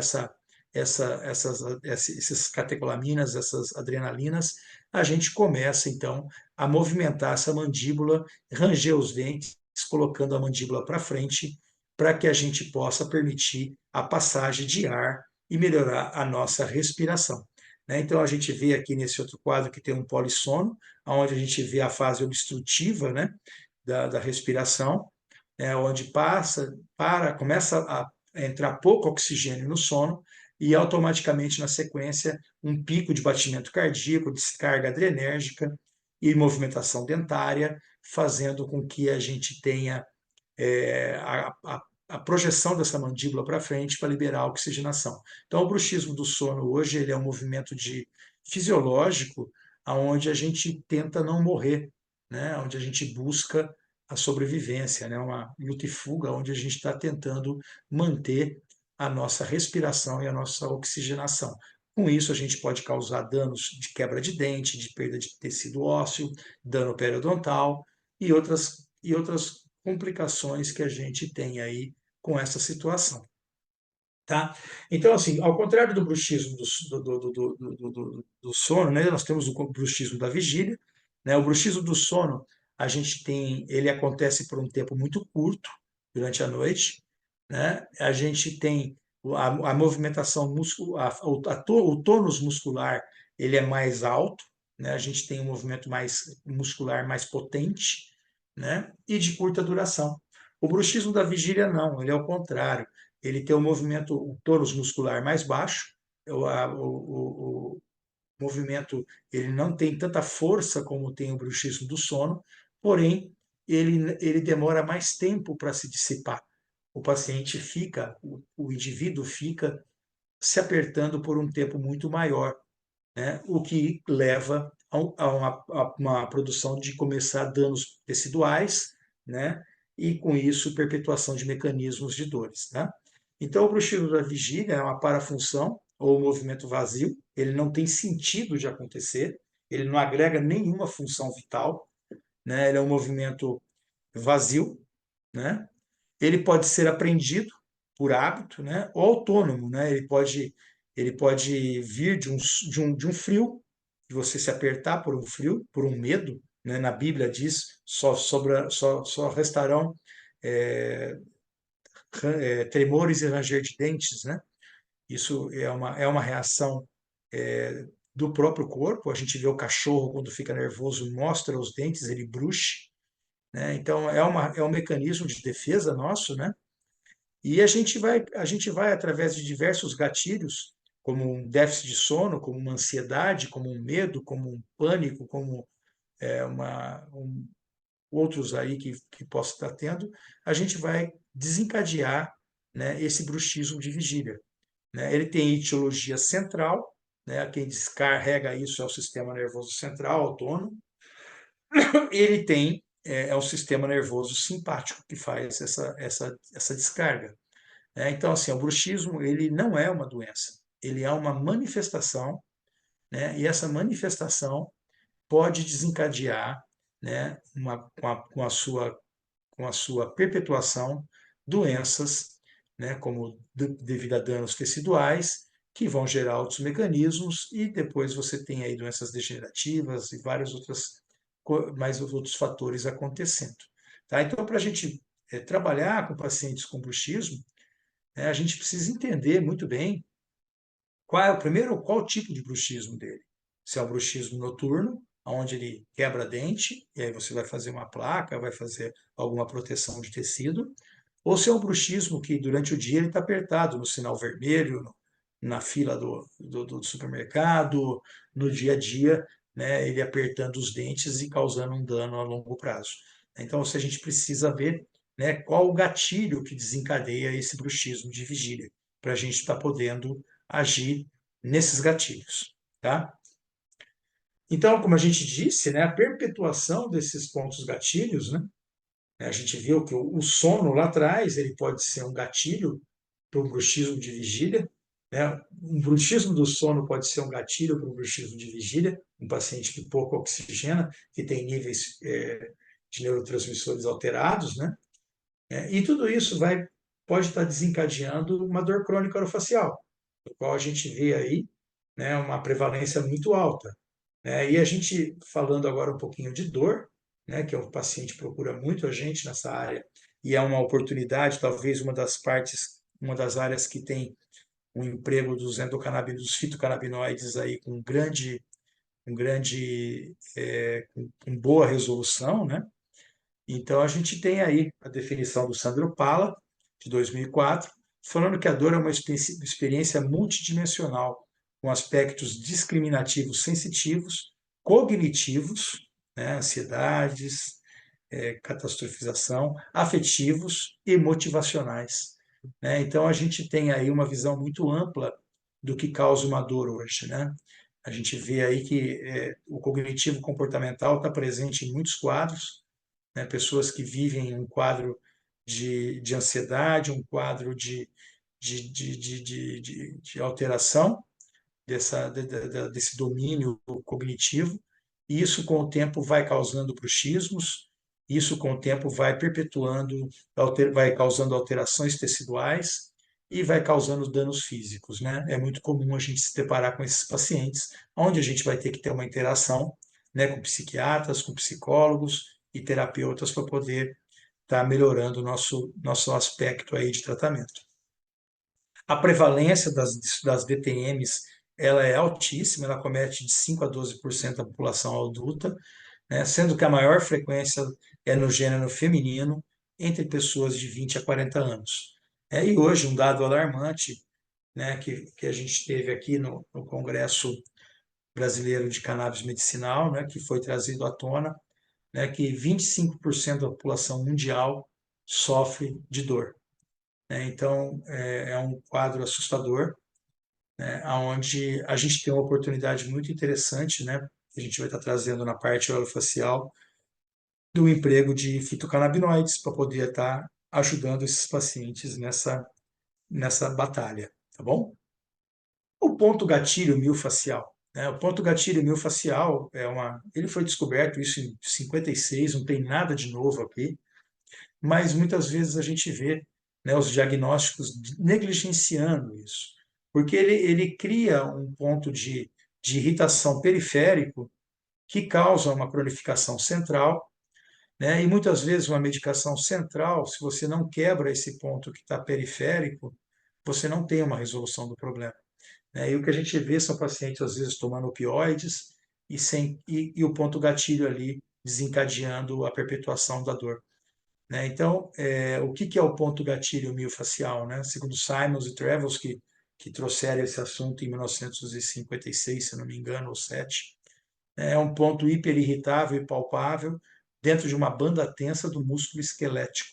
essas catecolaminas, essas adrenalinas, a gente começa, então, a movimentar essa mandíbula, ranger os dentes, colocando a mandíbula para frente, para que a gente possa permitir a passagem de ar e melhorar a nossa respiração, né? Então, a gente vê aqui nesse outro quadro que tem um polissono, onde a gente vê a fase obstrutiva, né, da respiração, onde começa a entrar pouco oxigênio no sono e automaticamente na sequência um pico de batimento cardíaco, descarga adrenérgica e movimentação dentária, fazendo com que a gente tenha a projeção dessa mandíbula para frente para liberar a oxigenação. Então, o bruxismo do sono hoje ele é um movimento fisiológico onde a gente tenta não morrer, né? Onde a gente busca a sobrevivência, né? Uma luta e fuga, onde a gente está tentando manter a nossa respiração e a nossa oxigenação. Com isso, a gente pode causar danos de quebra de dente, de perda de tecido ósseo, dano periodontal e outras complicações que a gente tem aí com essa situação. Tá? Então, assim, ao contrário do bruxismo do sono, né, nós temos o bruxismo da vigília, né? O bruxismo do sono, ele acontece por um tempo muito curto, durante a noite, né? A gente tem a movimentação muscular, o tônus muscular, ele é mais alto, né? A gente tem um movimento mais muscular mais potente, né? E de curta duração. O bruxismo da vigília não, ele é o contrário, ele tem o tônus muscular mais baixo, o movimento ele não tem tanta força como tem o bruxismo do sono, porém ele demora mais tempo para se dissipar. O paciente o indivíduo fica se apertando por um tempo muito maior, né? O que leva a uma produção de começar danos teciduais, né? E com isso perpetuação de mecanismos de dores, né? Então o bruxismo da vigília é uma parafunção ou um movimento vazio, ele não tem sentido de acontecer, ele não agrega nenhuma função vital, né? Ele é um movimento vazio, né? Ele pode ser aprendido por hábito, né? Ou autônomo, né? Ele pode vir de um frio, de você se apertar por um frio, por um medo, né? Na Bíblia diz, só restarão é, tremores e ranger de dentes, né? Isso é uma reação do próprio corpo. A gente vê o cachorro, quando fica nervoso, mostra os dentes, ele bruxe, né? Então, é um mecanismo de defesa nosso, né? E a gente vai através de diversos gatilhos, como um déficit de sono, como uma ansiedade, como um medo, como um pânico, como outros aí que possa estar tendo, a gente vai desencadear, né, esse bruxismo de vigília, né? Ele tem etiologia central, né? Quem descarrega isso é o sistema nervoso central, autônomo. Ele tem o sistema nervoso simpático que faz essa descarga. Então, assim, o bruxismo, ele não é uma doença, ele é uma manifestação, né? E essa manifestação pode desencadear, né, com a sua perpetuação, doenças, né, como devido a danos teciduais, que vão gerar outros mecanismos, e depois você tem aí doenças degenerativas e vários mais outros fatores acontecendo. Tá? Então, para a gente trabalhar com pacientes com bruxismo, né, a gente precisa entender muito bem qual é o primeiro, qual o tipo de bruxismo dele. Se é o bruxismo noturno, onde ele quebra dente, e aí você vai fazer uma placa, vai fazer alguma proteção de tecido, ou se é um bruxismo que durante o dia ele está apertado no sinal vermelho, na fila do supermercado, no dia a dia, né, ele apertando os dentes e causando um dano a longo prazo. Então, se a gente precisa ver, né, qual o gatilho que desencadeia esse bruxismo de vigília, para a gente estar podendo agir nesses gatilhos, tá? Então, como a gente disse, né, a perpetuação desses pontos gatilhos, né, a gente viu que o sono lá atrás ele pode ser um gatilho para o bruxismo de vigília, né? Um bruxismo do sono pode ser um gatilho para o bruxismo de vigília, um paciente que pouco oxigena, que tem níveis de neurotransmissores alterados, né? E tudo isso pode estar desencadeando uma dor crônica orofacial, no qual a gente vê aí, né, uma prevalência muito alta. E a gente, falando agora um pouquinho de dor, né, que é o paciente procura muito a gente nessa área, e é uma oportunidade, talvez uma das áreas que tem um emprego dos endocannabinoides, dos fitocannabinoides aí com boa resolução, né? Então a gente tem aí a definição do Sandro Pala, de 2004, falando que a dor é uma experiência multidimensional, com aspectos discriminativos sensitivos, cognitivos, né, ansiedades, catastrofização, afetivos e motivacionais. Né? Então a gente tem aí uma visão muito ampla do que causa uma dor hoje. Né? A gente vê aí que o cognitivo comportamental está presente em muitos quadros, né? Pessoas que vivem um quadro de ansiedade, um quadro de alteração desse domínio cognitivo, e isso com o tempo vai causando bruxismos, isso com o tempo vai perpetuando, vai causando alterações teciduais e vai causando danos físicos, né? É muito comum a gente se deparar com esses pacientes, onde a gente vai ter que ter uma interação, né, com psiquiatras, com psicólogos e terapeutas para poder estar melhorando o nosso aspecto aí de tratamento. A prevalência das DTMs ela é altíssima, ela comete de 5 a 12% da população adulta, né, sendo que a maior frequência é no gênero feminino, entre pessoas de 20 a 40 anos. E hoje, um dado alarmante, né, que a gente teve aqui no Congresso Brasileiro de Cannabis Medicinal, né, que foi trazido à tona, né, que 25% da população mundial sofre de dor. Então, é um quadro assustador, né, onde a gente tem uma oportunidade muito interessante, né, que a gente vai estar trazendo na parte orofacial, do emprego de fitocannabinoides para poder estar ajudando esses pacientes nessa batalha, tá bom? O ponto gatilho miofascial, né? O ponto gatilho miofascial ele foi descoberto isso em 56, não tem nada de novo aqui, mas muitas vezes a gente vê, né, os diagnósticos negligenciando isso, porque ele cria um ponto de irritação periférico que causa uma cronificação central, né, e muitas vezes uma medicação central, se você não quebra esse ponto que está periférico, você não tem uma resolução do problema. E o que a gente vê são pacientes, às vezes, tomando opioides e o ponto gatilho ali desencadeando a perpetuação da dor. Então, o que é o ponto gatilho miofascial? Segundo Simons e Travels, que trouxeram esse assunto em 1956, se não me engano, ou 7, é um ponto hiperirritável e palpável dentro de uma banda tensa do músculo esquelético,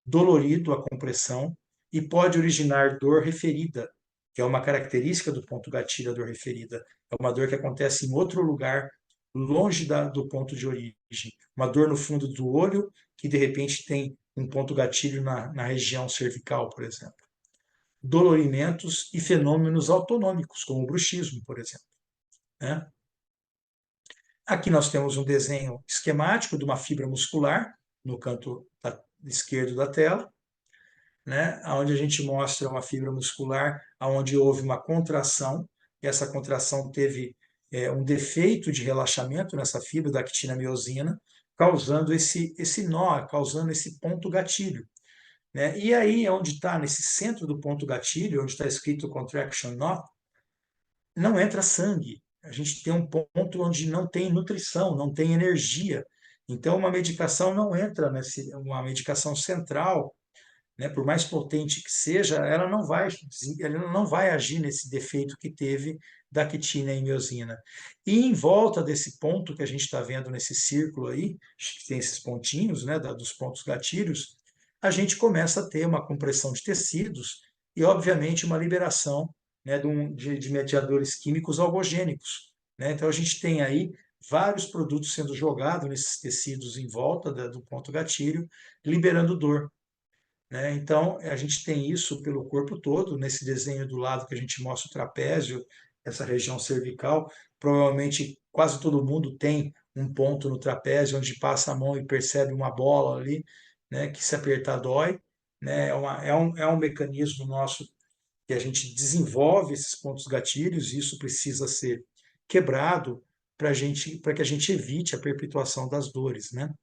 dolorido à compressão e pode originar dor referida, que é uma característica do ponto gatilho, a dor referida. É uma dor que acontece em outro lugar, longe do ponto de origem. Uma dor no fundo do olho, que de repente tem um ponto gatilho na região cervical, por exemplo. dolorimentos e fenômenos autonômicos, como o bruxismo, por exemplo, né? Aqui nós temos um desenho esquemático de uma fibra muscular no canto esquerdo da tela, né, onde a gente mostra uma fibra muscular onde houve uma contração, e essa contração teve um defeito de relaxamento nessa fibra da actina-miosina, causando esse nó, causando esse ponto gatilho. Né? E aí, onde está, nesse centro do ponto gatilho, onde está escrito contraction knot, não entra sangue. A gente tem um ponto onde não tem nutrição, não tem energia. Então, uma medicação não entra uma medicação central, né, por mais potente que seja, ela não vai agir nesse defeito que teve da quitina e miosina. E em volta desse ponto que a gente está vendo nesse círculo aí, que tem esses pontinhos, né, dos pontos gatilhos, a gente começa a ter uma compressão de tecidos e, obviamente, uma liberação, né, de mediadores químicos algogênicos. Né? Então, a gente tem aí vários produtos sendo jogados nesses tecidos em volta do ponto gatilho, liberando dor. Né? Então, a gente tem isso pelo corpo todo, nesse desenho do lado que a gente mostra o trapézio, essa região cervical, provavelmente quase todo mundo tem um ponto no trapézio onde passa a mão e percebe uma bola ali, né, que se apertar dói. Né? É um mecanismo nosso que a gente desenvolve esses pontos gatilhos, e isso precisa ser quebrado para que a gente evite a perpetuação das dores. Né?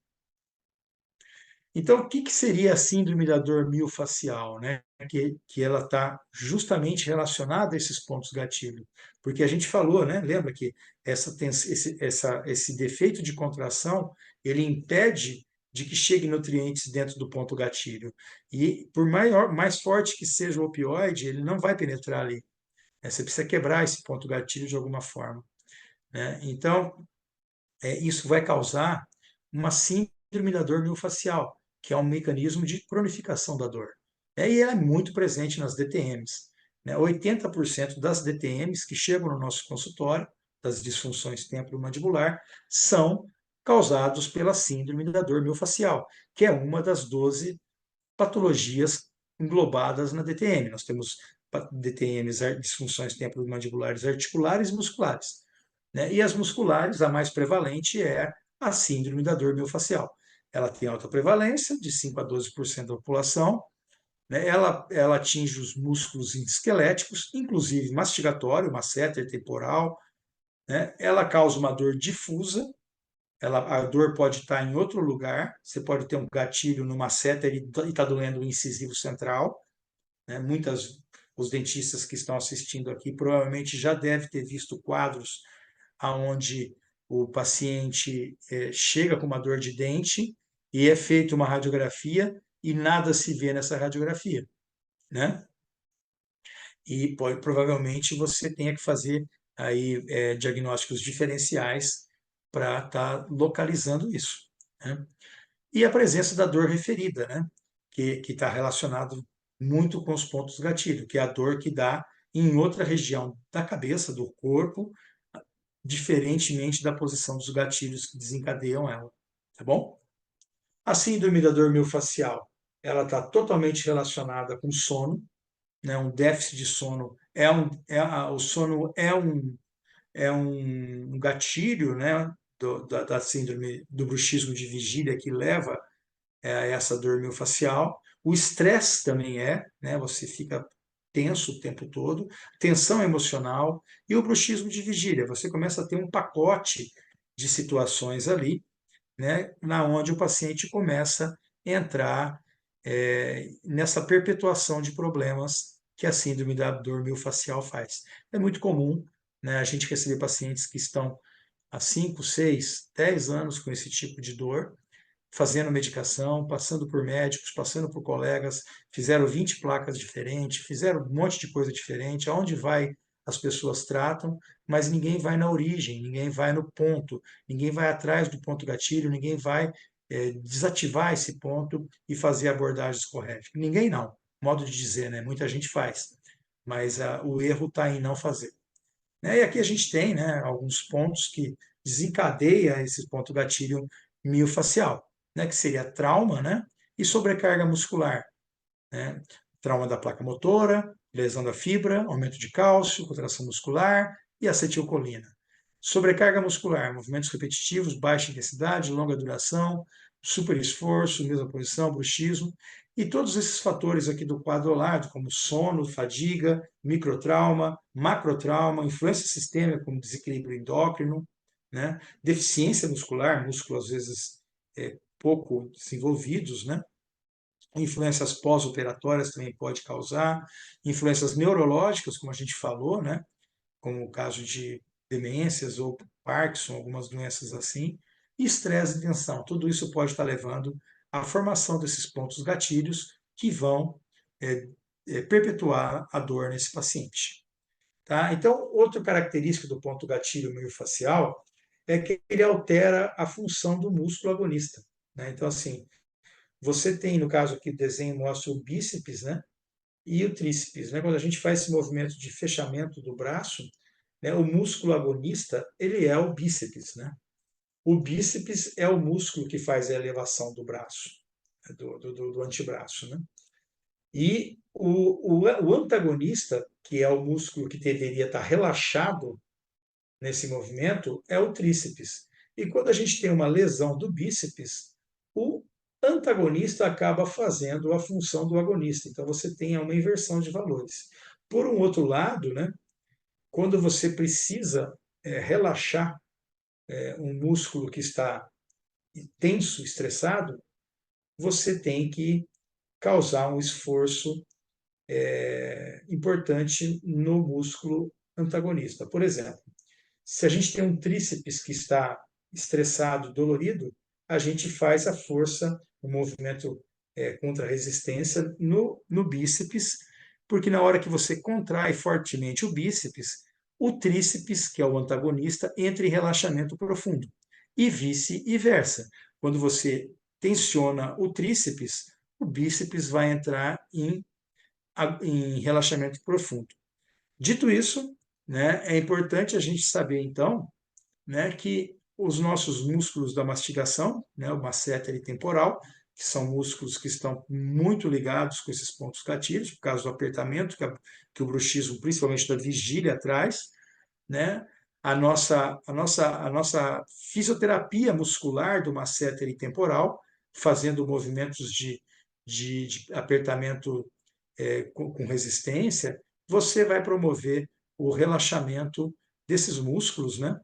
Então, o que seria a síndrome da dor miofascial, né? Que ela está justamente relacionada a esses pontos gatilho. Porque a gente falou, né? Lembra que esse defeito de contração, ele impede de que chegue nutrientes dentro do ponto gatilho. E por mais forte que seja o opioide, ele não vai penetrar ali. Né? Você precisa quebrar esse ponto gatilho de alguma forma. Né? Então, isso vai causar uma síndrome da dor miofascial, que é um mecanismo de cronificação da dor. E ela é muito presente nas DTMs. 80% das DTMs que chegam no nosso consultório, das disfunções temporomandibular, são causados pela síndrome da dor miofascial, que é uma das 12 patologias englobadas na DTM. Nós temos DTMs, disfunções temporomandibulares articulares e musculares. Né? E as musculares, a mais prevalente é a síndrome da dor miofascial. Ela tem alta prevalência, de 5 a 12% da população. Né? Ela atinge os músculos esqueléticos, inclusive mastigatório, masséter temporal. Né? Ela causa uma dor difusa. A dor pode estar em outro lugar. Você pode ter um gatilho no masséter e está doendo o incisivo central. Né? Os dentistas que estão assistindo aqui provavelmente já devem ter visto quadros onde o paciente chega com uma dor de dente e é feita uma radiografia e nada se vê nessa radiografia, né? E provavelmente você tenha que fazer aí diagnósticos diferenciais para estar localizando isso, né? E a presença da dor referida, né? Que está relacionado muito com os pontos gatilho, que é a dor que dá em outra região da cabeça, do corpo, diferentemente da posição dos gatilhos que desencadeiam ela, tá bom? A síndrome da dor miofascial, ela está totalmente relacionada com sono, né? Um déficit de sono o sono é um gatilho, né? Da síndrome do bruxismo de vigília que leva a essa dor miofascial. O estresse também né? Você fica tenso o tempo todo, tensão emocional e o bruxismo de vigília. Você começa a ter um pacote de situações ali, né, na onde o paciente começa a entrar nessa perpetuação de problemas que a síndrome da dor miofascial faz. É muito comum, né, a gente receber pacientes que estão há 5, 6, 10 anos com esse tipo de dor, fazendo medicação, passando por médicos, passando por colegas, fizeram 20 placas diferentes, fizeram um monte de coisa diferente, aonde vai as pessoas tratam, mas ninguém vai na origem, ninguém vai no ponto, ninguém vai atrás do ponto gatilho, ninguém vai desativar esse ponto e fazer abordagens corretas. Ninguém não, modo de dizer, né? Muita gente faz, mas o erro está em não fazer. Né? E aqui a gente tem, né, alguns pontos que desencadeia esse ponto gatilho miofascial, né, que seria trauma, né, e sobrecarga muscular, né, trauma da placa motora, lesão da fibra, aumento de cálcio, contração muscular e acetilcolina. Sobrecarga muscular, movimentos repetitivos, baixa intensidade, longa duração, super esforço, mesma posição, bruxismo, e todos esses fatores aqui do quadro ao lado, como sono, fadiga, microtrauma, macrotrauma, influência sistêmica, como desequilíbrio endócrino, né? Deficiência muscular, músculos às vezes pouco desenvolvidos, né? Influências pós-operatórias também pode causar, influências neurológicas, como a gente falou, né? Como o caso de demências ou Parkinson, algumas doenças assim, e estresse e tensão. Tudo isso pode estar levando à formação desses pontos gatilhos que vão perpetuar a dor nesse paciente. Tá? Então, outra característica do ponto gatilho miofascial é que ele altera a função do músculo agonista. Né? Então, assim, você tem, no caso aqui, o desenho mostra o bíceps, né? E o tríceps. Né? Quando a gente faz esse movimento de fechamento do braço, né, o músculo agonista, ele é o bíceps. Né? O bíceps é o músculo que faz a elevação do braço, do antebraço. Né? E o antagonista, que é o músculo que deveria estar relaxado nesse movimento, é o tríceps. E quando a gente tem uma lesão do bíceps, o antagonista acaba fazendo a função do agonista. Então você tem uma inversão de valores. Por um outro lado, né, quando você precisa relaxar um músculo que está tenso, estressado, você tem que causar um esforço importante no músculo antagonista. Por exemplo, se a gente tem um tríceps que está estressado, dolorido, a gente faz a força, o movimento contra a resistência no bíceps, porque na hora que você contrai fortemente o bíceps, o tríceps, que é o antagonista, entra em relaxamento profundo. E vice-versa. Quando você tensiona o tríceps, o bíceps vai entrar em relaxamento profundo. Dito isso, né, é importante a gente saber, então, né, que os nossos músculos da mastigação, né, o masseter e temporal, que são músculos que estão muito ligados com esses pontos gatilhos, por causa do apertamento que o bruxismo, principalmente da vigília, traz, né? A nossa fisioterapia muscular do masseter e temporal, fazendo movimentos de apertamento com resistência, você vai promover o relaxamento desses músculos, né?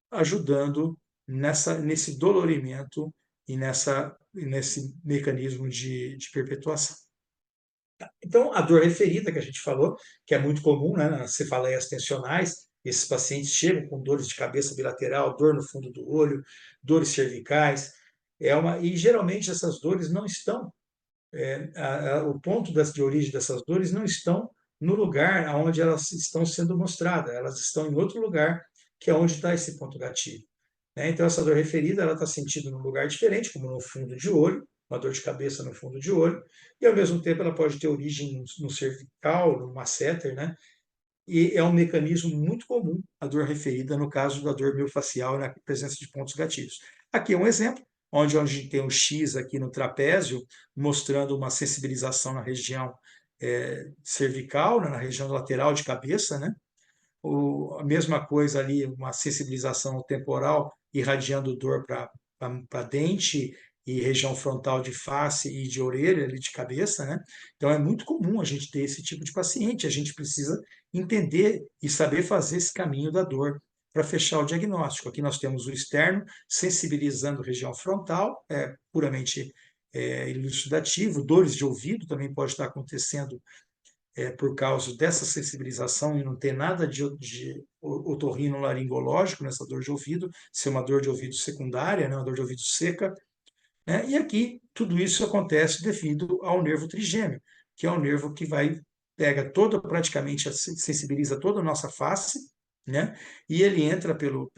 Ajudando nesse dolorimento e nesse mecanismo de perpetuação. Então, a dor referida que a gente falou, que é muito comum, né, nas cefaleias tensionais, esses pacientes chegam com dores de cabeça bilateral, dor no fundo do olho, dores cervicais, e geralmente essas dores não estão, o ponto de origem dessas dores não estão no lugar onde elas estão sendo mostradas, elas estão em outro lugar, que é onde está esse ponto gatilho. Né? Então, essa dor referida ela está sentida num lugar diferente, como no fundo de olho, uma dor de cabeça no fundo de olho, e ao mesmo tempo ela pode ter origem no cervical, no masseter, né? E é um mecanismo muito comum a dor referida no caso da dor miofascial na presença de pontos gatilhos. Aqui é um exemplo, onde a gente tem um X aqui no trapézio, mostrando uma sensibilização na região cervical, né, na região lateral de cabeça, né? A mesma coisa ali, uma sensibilização temporal irradiando dor para dente e região frontal de face e de orelha, ali de cabeça, né? Então é muito comum a gente ter esse tipo de paciente, a gente precisa entender e saber fazer esse caminho da dor para fechar o diagnóstico. Aqui nós temos o externo sensibilizando a região frontal, puramente elucidativo, dores de ouvido também pode estar acontecendo por causa dessa sensibilização e não ter nada de otorrinolaringológico nessa dor de ouvido, ser uma dor de ouvido secundária, né, uma dor de ouvido seca. Né? E aqui tudo isso acontece devido ao nervo trigêmeo, que é um nervo que pega praticamente sensibiliza toda a nossa face, né? E ele entra pelo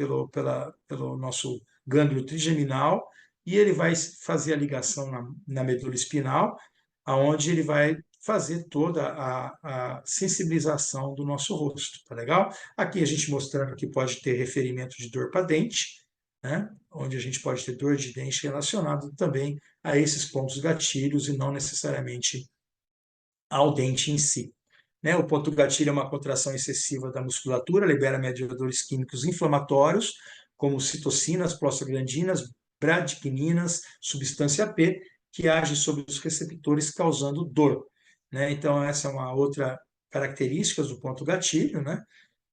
nosso gânglio trigeminal e ele vai fazer a ligação na medula espinal, aonde ele vai fazer toda a sensibilização do nosso rosto, tá legal? Aqui a gente mostrando que pode ter referimento de dor para dente, né? Onde a gente pode ter dor de dente relacionado também a esses pontos gatilhos e não necessariamente ao dente em si. né? O ponto gatilho é uma contração excessiva da musculatura, libera mediadores químicos inflamatórios, como citocinas, prostaglandinas, bradicininas, substância P, que age sobre os receptores causando dor, né? Então, essa é uma outra característica do ponto gatilho, né?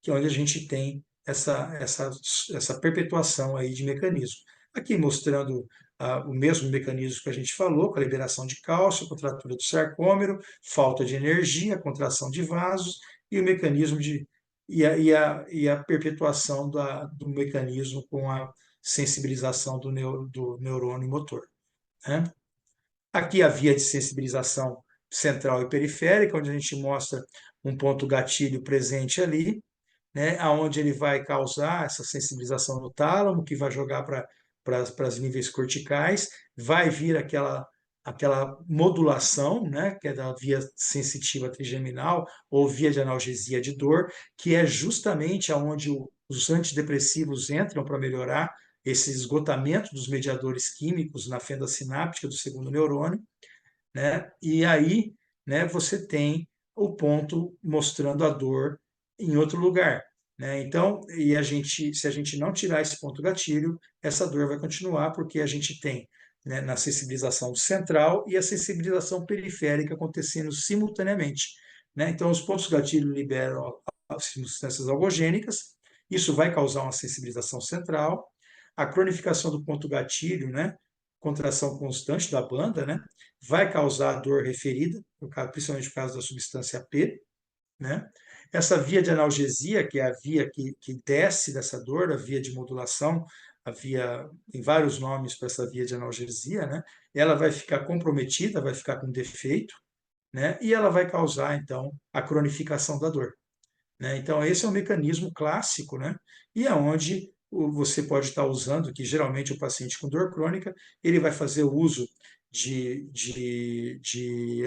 Que é onde a gente tem essa perpetuação aí de mecanismo. Aqui mostrando o mesmo mecanismo que a gente falou, com a liberação de cálcio, contratura do sarcômero, falta de energia, contração de vasos e o mecanismo e a perpetuação do mecanismo com a sensibilização do neurônio motor, né? Aqui a via de sensibilização central e periférica, onde a gente mostra um ponto gatilho presente ali, né, aonde ele vai causar essa sensibilização no tálamo, que vai jogar para os níveis corticais, vai vir aquela modulação, né, que é da via sensitiva trigeminal ou via de analgesia de dor, que é justamente aonde os antidepressivos entram para melhorar esse esgotamento dos mediadores químicos na fenda sináptica do segundo neurônio, né? E aí, né, você tem o ponto mostrando a dor em outro lugar, né? Então, se a gente não tirar esse ponto gatilho, essa dor vai continuar porque a gente tem, né, na sensibilização central e a sensibilização periférica acontecendo simultaneamente, né? Então, os pontos gatilho liberam as substâncias algogênicas, isso vai causar uma sensibilização central, a cronificação do ponto gatilho, né? Contração constante da banda, né? Vai causar dor referida, principalmente por causa da substância P, né? Essa via de analgesia, que é a via que desce dessa dor, a via de modulação, a via, tem vários nomes para essa via de analgesia, né? Ela vai ficar comprometida, vai ficar com defeito, né? E ela vai causar, então, a cronificação da dor, né? Então, esse é um mecanismo clássico, né? E aonde você pode estar usando, que geralmente o paciente com dor crônica, ele vai fazer o uso de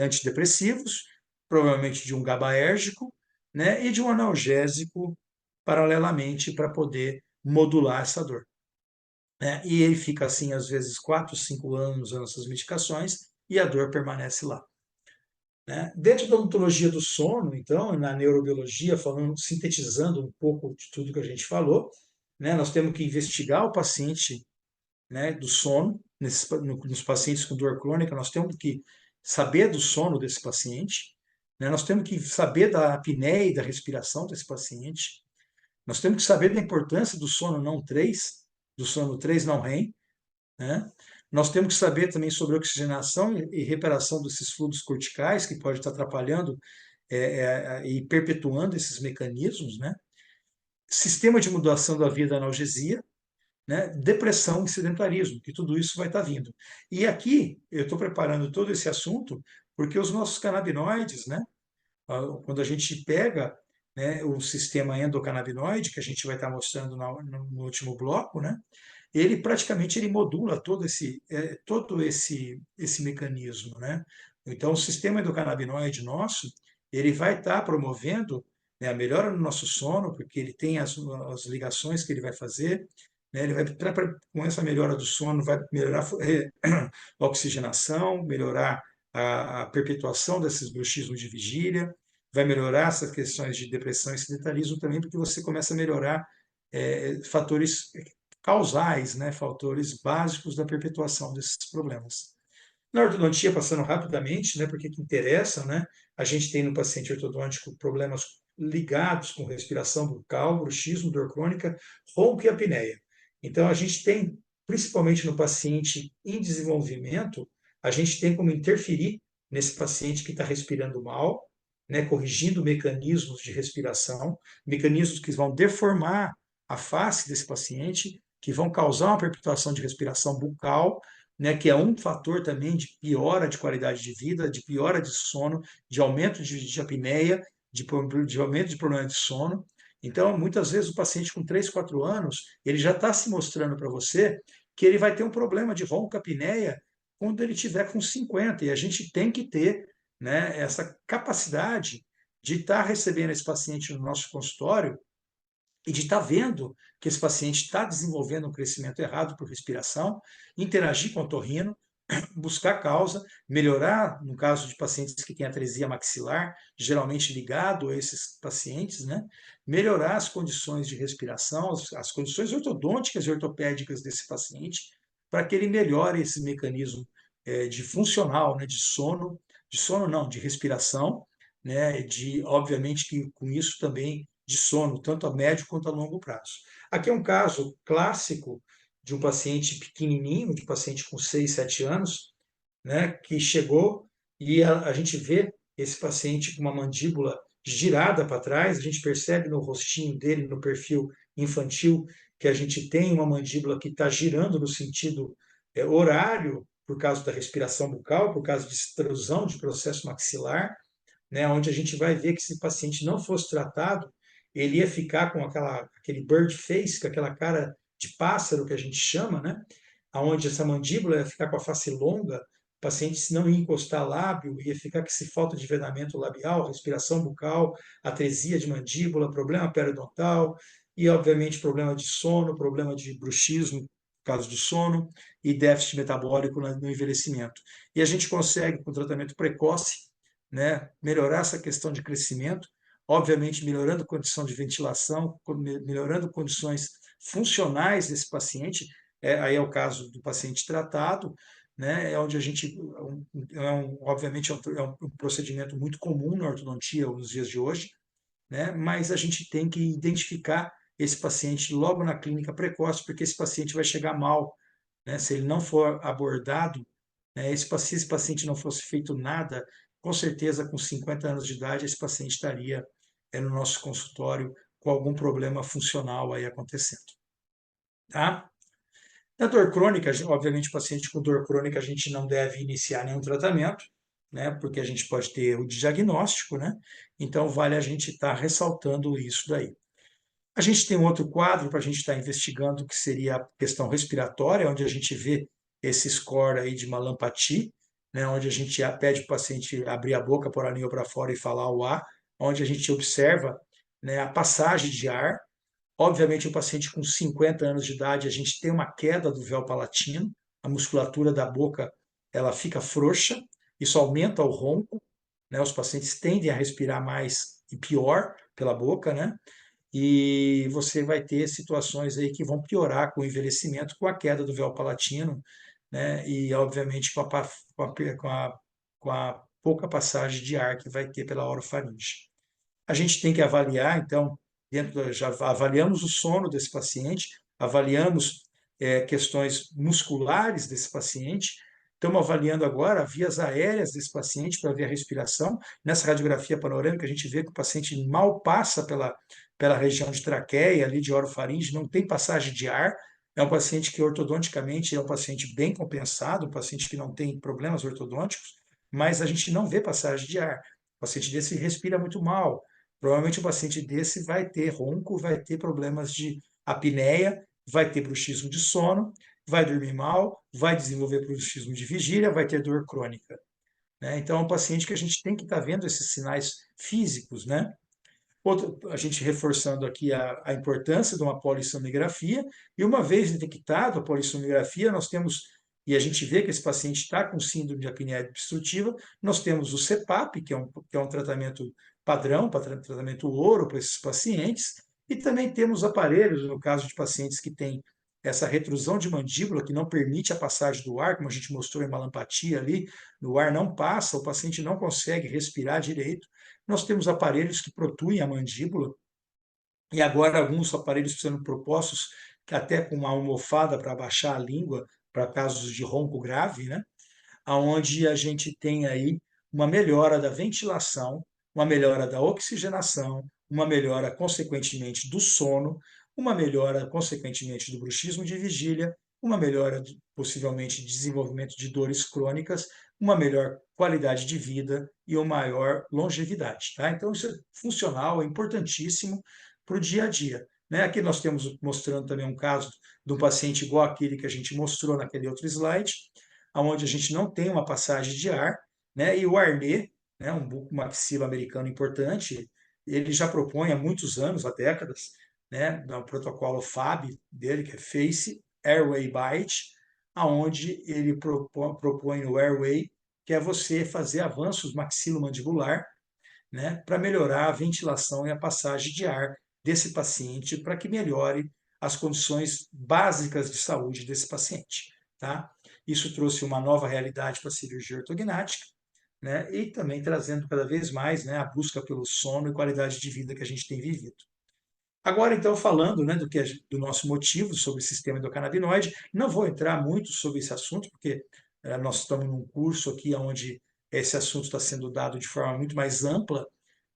antidepressivos, provavelmente de um GABAérgico, né? E de um analgésico paralelamente para poder modular essa dor, né? E ele fica assim, às vezes, 4, 5 anos usando essas medicações e a dor permanece lá, né? Dentro da ontologia do sono, então, na neurobiologia, falando, sintetizando um pouco de tudo que a gente falou, né, nós temos que investigar o paciente, né, do sono, nos pacientes com dor crônica, nós temos que saber do sono desse paciente, né, nós temos que saber da apneia e da respiração desse paciente, nós temos que saber da importância do sono não 3, do sono 3 não REM, né? Nós temos que saber também sobre oxigenação e reparação desses fluidos corticais, que pode estar atrapalhando e perpetuando esses mecanismos, né? Sistema de modulação da via da analgesia, né? Depressão e sedentarismo, que tudo isso vai estar vindo. E aqui eu estou preparando todo esse assunto porque os nossos canabinoides, né? Quando a gente pega, né, o sistema endocannabinoide, que a gente vai estar mostrando no último bloco, né? Ele modula todo esse mecanismo, né? Então, o sistema endocannabinoide nosso, ele vai estar promovendo, né, a melhora no nosso sono, porque ele tem as ligações que ele vai fazer, né? Ele vai, com essa melhora do sono, vai melhorar a oxigenação, melhorar a perpetuação desses bruxismos de vigília, vai melhorar essas questões de depressão e sedentarismo também, porque você começa a melhorar fatores causais, né, fatores básicos da perpetuação desses problemas. Na ortodontia, passando rapidamente, né, porque que interessa, né, a gente tem no paciente ortodôntico problemas ligados com respiração bucal, bruxismo, dor crônica, ronco e apneia. Então, a gente tem, principalmente no paciente em desenvolvimento, a gente tem como interferir nesse paciente que está respirando mal, né, corrigindo mecanismos de respiração, mecanismos que vão deformar a face desse paciente, que vão causar uma perpetuação de respiração bucal, né, que é um fator também de piora de qualidade de vida, de piora de sono, de aumento de apneia, de aumento de problema de sono. Então, muitas vezes o paciente com 3, 4 anos, ele já está se mostrando para você que ele vai ter um problema de ronca-apneia quando ele tiver com 50, e a gente tem que ter, né, essa capacidade de estar recebendo esse paciente no nosso consultório e de estar vendo que esse paciente está desenvolvendo um crescimento errado por respiração, interagir com o otorrino, buscar a causa, melhorar, no caso de pacientes que têm atresia maxilar, geralmente ligado a esses pacientes, né? Melhorar as condições de respiração, as condições ortodônticas e ortopédicas desse paciente, para que ele melhore esse mecanismo de funcional, né? De sono não, de respiração, né? Obviamente que com isso também de sono, tanto a médio quanto a longo prazo. Aqui é um caso clássico de um paciente pequenininho, de um paciente com 6, 7 anos, né, que chegou e a gente vê esse paciente com uma mandíbula girada para trás, a gente percebe no rostinho dele, no perfil infantil, que a gente tem uma mandíbula que está girando no sentido horário, por causa da respiração bucal, por causa de extrusão de processo maxilar, né, onde a gente vai ver que se o paciente não fosse tratado, ele ia ficar com aquele bird face, com aquela cara de pássaro que a gente chama, né, onde essa mandíbula ia ficar com a face longa, o paciente se não ia encostar lábio, ia ficar com esse falta de vedamento labial, respiração bucal, atresia de mandíbula, problema periodontal e, obviamente, problema de sono, problema de bruxismo, caso de sono, e déficit metabólico no envelhecimento. E a gente consegue, com tratamento precoce, né, melhorar essa questão de crescimento, obviamente melhorando condição de ventilação, melhorando condições funcionais desse paciente, aí é o caso do paciente tratado, né, é onde a gente, obviamente é um procedimento muito comum na ortodontia nos dias de hoje, né, mas a gente tem que identificar esse paciente logo na clínica precoce, porque esse paciente vai chegar mal, né, se ele não for abordado, né, se esse paciente não fosse feito nada, com certeza com 50 anos de idade esse paciente estaria no nosso consultório com algum problema funcional aí acontecendo, tá? Na dor crônica, obviamente, o paciente com dor crônica a gente não deve iniciar nenhum tratamento, né? Porque a gente pode ter o diagnóstico, né? Então vale a gente estar ressaltando isso daí. A gente tem um outro quadro para a gente estar investigando, que seria a questão respiratória, onde a gente vê esse score aí de Mallampati, né, onde a gente pede para o paciente abrir a boca, pôr a língua para fora e falar o A, onde a gente observa, né, a passagem de ar. Obviamente, o paciente com 50 anos de idade, a gente tem uma queda do véu palatino, a musculatura da boca ela fica frouxa, isso aumenta o ronco, né, os pacientes tendem a respirar mais e pior pela boca, né? E você vai ter situações aí que vão piorar com o envelhecimento, com a queda do véu palatino, né? E obviamente com a pouca passagem de ar que vai ter pela orofaringe. A gente tem que avaliar, então, já avaliamos o sono desse paciente, avaliamos questões musculares desse paciente, estamos avaliando agora vias aéreas desse paciente para ver a respiração. Nessa radiografia panorâmica, a gente vê que o paciente mal passa pela região de traqueia, ali de orofaringe, não tem passagem de ar. É um paciente que ortodonticamente é um paciente bem compensado, um paciente que não tem problemas ortodônticos, mas a gente não vê passagem de ar. O paciente desse respira muito mal. Provavelmente o paciente desse vai ter ronco, vai ter problemas de apneia, vai ter bruxismo de sono, vai dormir mal, vai desenvolver bruxismo de vigília, vai ter dor crônica, né? Então, é um paciente que a gente tem que estar vendo esses sinais físicos, né? A gente reforçando aqui a importância de uma polissonografia, e uma vez detectado a polissonografia, nós temos, e a gente vê que esse paciente está com síndrome de apneia obstrutiva, nós temos o CPAP, que é um tratamento padrão, para tratamento ouro para esses pacientes, e também temos aparelhos, no caso de pacientes que têm essa retrusão de mandíbula, que não permite a passagem do ar, como a gente mostrou em malampatia ali, o ar não passa, o paciente não consegue respirar direito. Nós temos aparelhos que protuem a mandíbula, e agora alguns aparelhos sendo propostos, que até com uma almofada para abaixar a língua, para casos de ronco grave, né? Onde a gente tem aí uma melhora da ventilação, uma melhora da oxigenação, uma melhora, consequentemente, do sono, uma melhora, consequentemente, do bruxismo de vigília, uma melhora, possivelmente, de desenvolvimento de dores crônicas, uma melhor qualidade de vida e uma maior longevidade. Tá? Então, isso é funcional, é importantíssimo para o dia a dia. Né? Aqui nós temos mostrando também um caso de um paciente igual aquele que a gente mostrou naquele outro slide, onde a gente não tem uma passagem de ar, né? E o Arnê, né, um bucomaxilo americano importante, ele já propõe há muitos anos, há décadas, né, no protocolo FAB dele, que é Face Airway Bite, aonde ele propõe o Airway, que é você fazer avanços maxilomandibular, né, para melhorar a ventilação e a passagem de ar desse paciente, para que melhore as condições básicas de saúde desse paciente. Tá? Isso trouxe uma nova realidade para a cirurgia ortognática, né, e também trazendo cada vez mais, né, a busca pelo sono e qualidade de vida que a gente tem vivido. Agora, então, falando, né, do nosso motivo sobre o sistema endocannabinoide, não vou entrar muito sobre esse assunto, porque nós estamos num curso aqui onde esse assunto está sendo dado de forma muito mais ampla,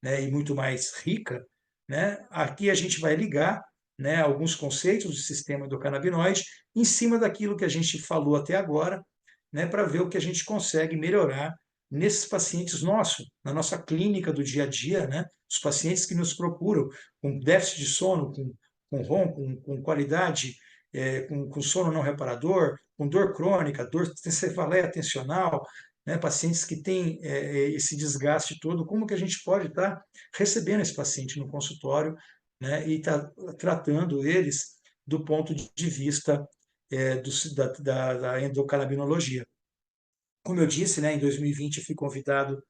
né, e muito mais rica. Né? Aqui a gente vai ligar, né, alguns conceitos do sistema endocannabinoide em cima daquilo que a gente falou até agora, né, para ver o que a gente consegue melhorar nesses pacientes nossos, na nossa clínica do dia a dia, né, os pacientes que nos procuram com déficit de sono, com ROM, com qualidade, com sono não reparador, com dor crônica, dor cefaleia tensional, né, pacientes que têm esse desgaste todo, como que a gente pode estar recebendo esse paciente no consultório, né, e estar tratando eles do ponto de vista da endocannabinologia. Como eu disse, né, em 2020 eu fui convidado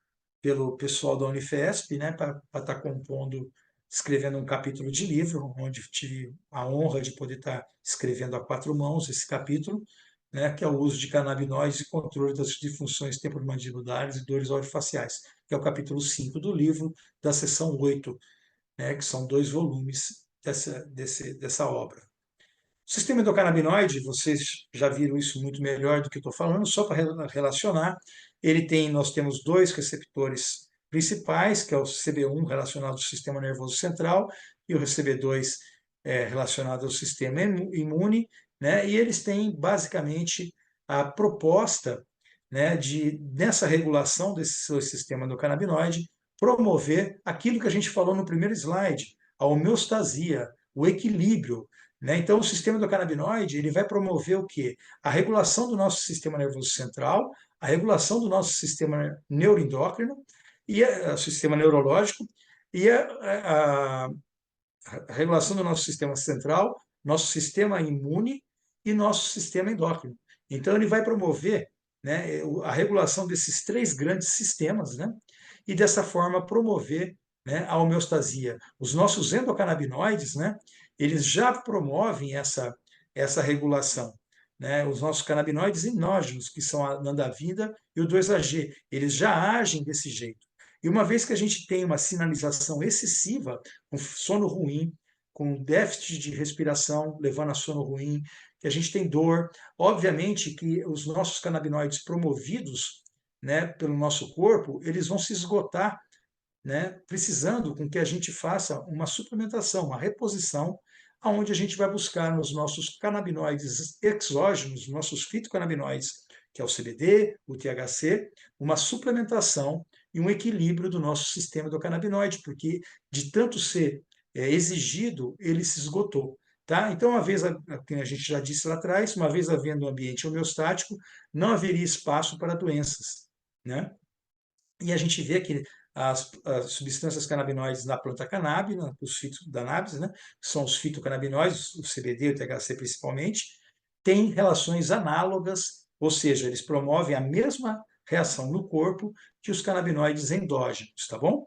pelo pessoal da Unifesp, né, para estar compondo, escrevendo um capítulo de livro, onde tive a honra de poder estar escrevendo a quatro mãos esse capítulo, né, que é o uso de canabinoides e controle das disfunções temporomandibulares e dores orofaciais, que é o capítulo 5 do livro, da seção 8, né, que são 2 volumes dessa obra. O sistema endocannabinoide, vocês já viram isso muito melhor do que eu estou falando, só para relacionar, nós temos 2 receptores principais, que é o CB1 relacionado ao sistema nervoso central e o CB2 relacionado ao sistema imune, né? E eles têm basicamente a proposta, né, de nessa regulação desse seu sistema endocannabinoide promover aquilo que a gente falou no primeiro slide, a homeostasia, o equilíbrio, né? Então, o sistema endocannabinoide ele vai promover o quê? A regulação do nosso sistema nervoso central, a regulação do nosso sistema neuroendócrino, e o sistema neurológico, e a regulação do nosso sistema central, nosso sistema imune e nosso sistema endócrino. Então, ele vai promover, né, a regulação desses 3 grandes sistemas, né, e dessa forma promover, né, a homeostasia. Os nossos endocannabinoides, né, eles já promovem essa regulação. Né? Os nossos canabinoides endógenos, que são a nandavida e o 2-AG, eles já agem desse jeito. E uma vez que a gente tem uma sinalização excessiva, com sono ruim, com déficit de respiração, levando a sono ruim, que a gente tem dor, obviamente que os nossos canabinoides promovidos, né, pelo nosso corpo, eles vão se esgotar, né, precisando com que a gente faça uma suplementação, uma reposição, aonde a gente vai buscar nos nossos canabinoides exógenos, nossos fitocannabinoides, que é o CBD, o THC, uma suplementação e um equilíbrio do nosso sistema endocannabinoide, porque de tanto ser exigido, ele se esgotou. Tá? Então, uma vez, como a gente já disse lá atrás, uma vez havendo um ambiente homeostático, não haveria espaço para doenças. Né? E a gente vê que as substâncias canabinoides na planta cannabis, os fitocannabis, né, que são os fitocannabinoides, o CBD e o THC principalmente, têm relações análogas, ou seja, eles promovem a mesma reação no corpo que os canabinoides endógenos, tá bom?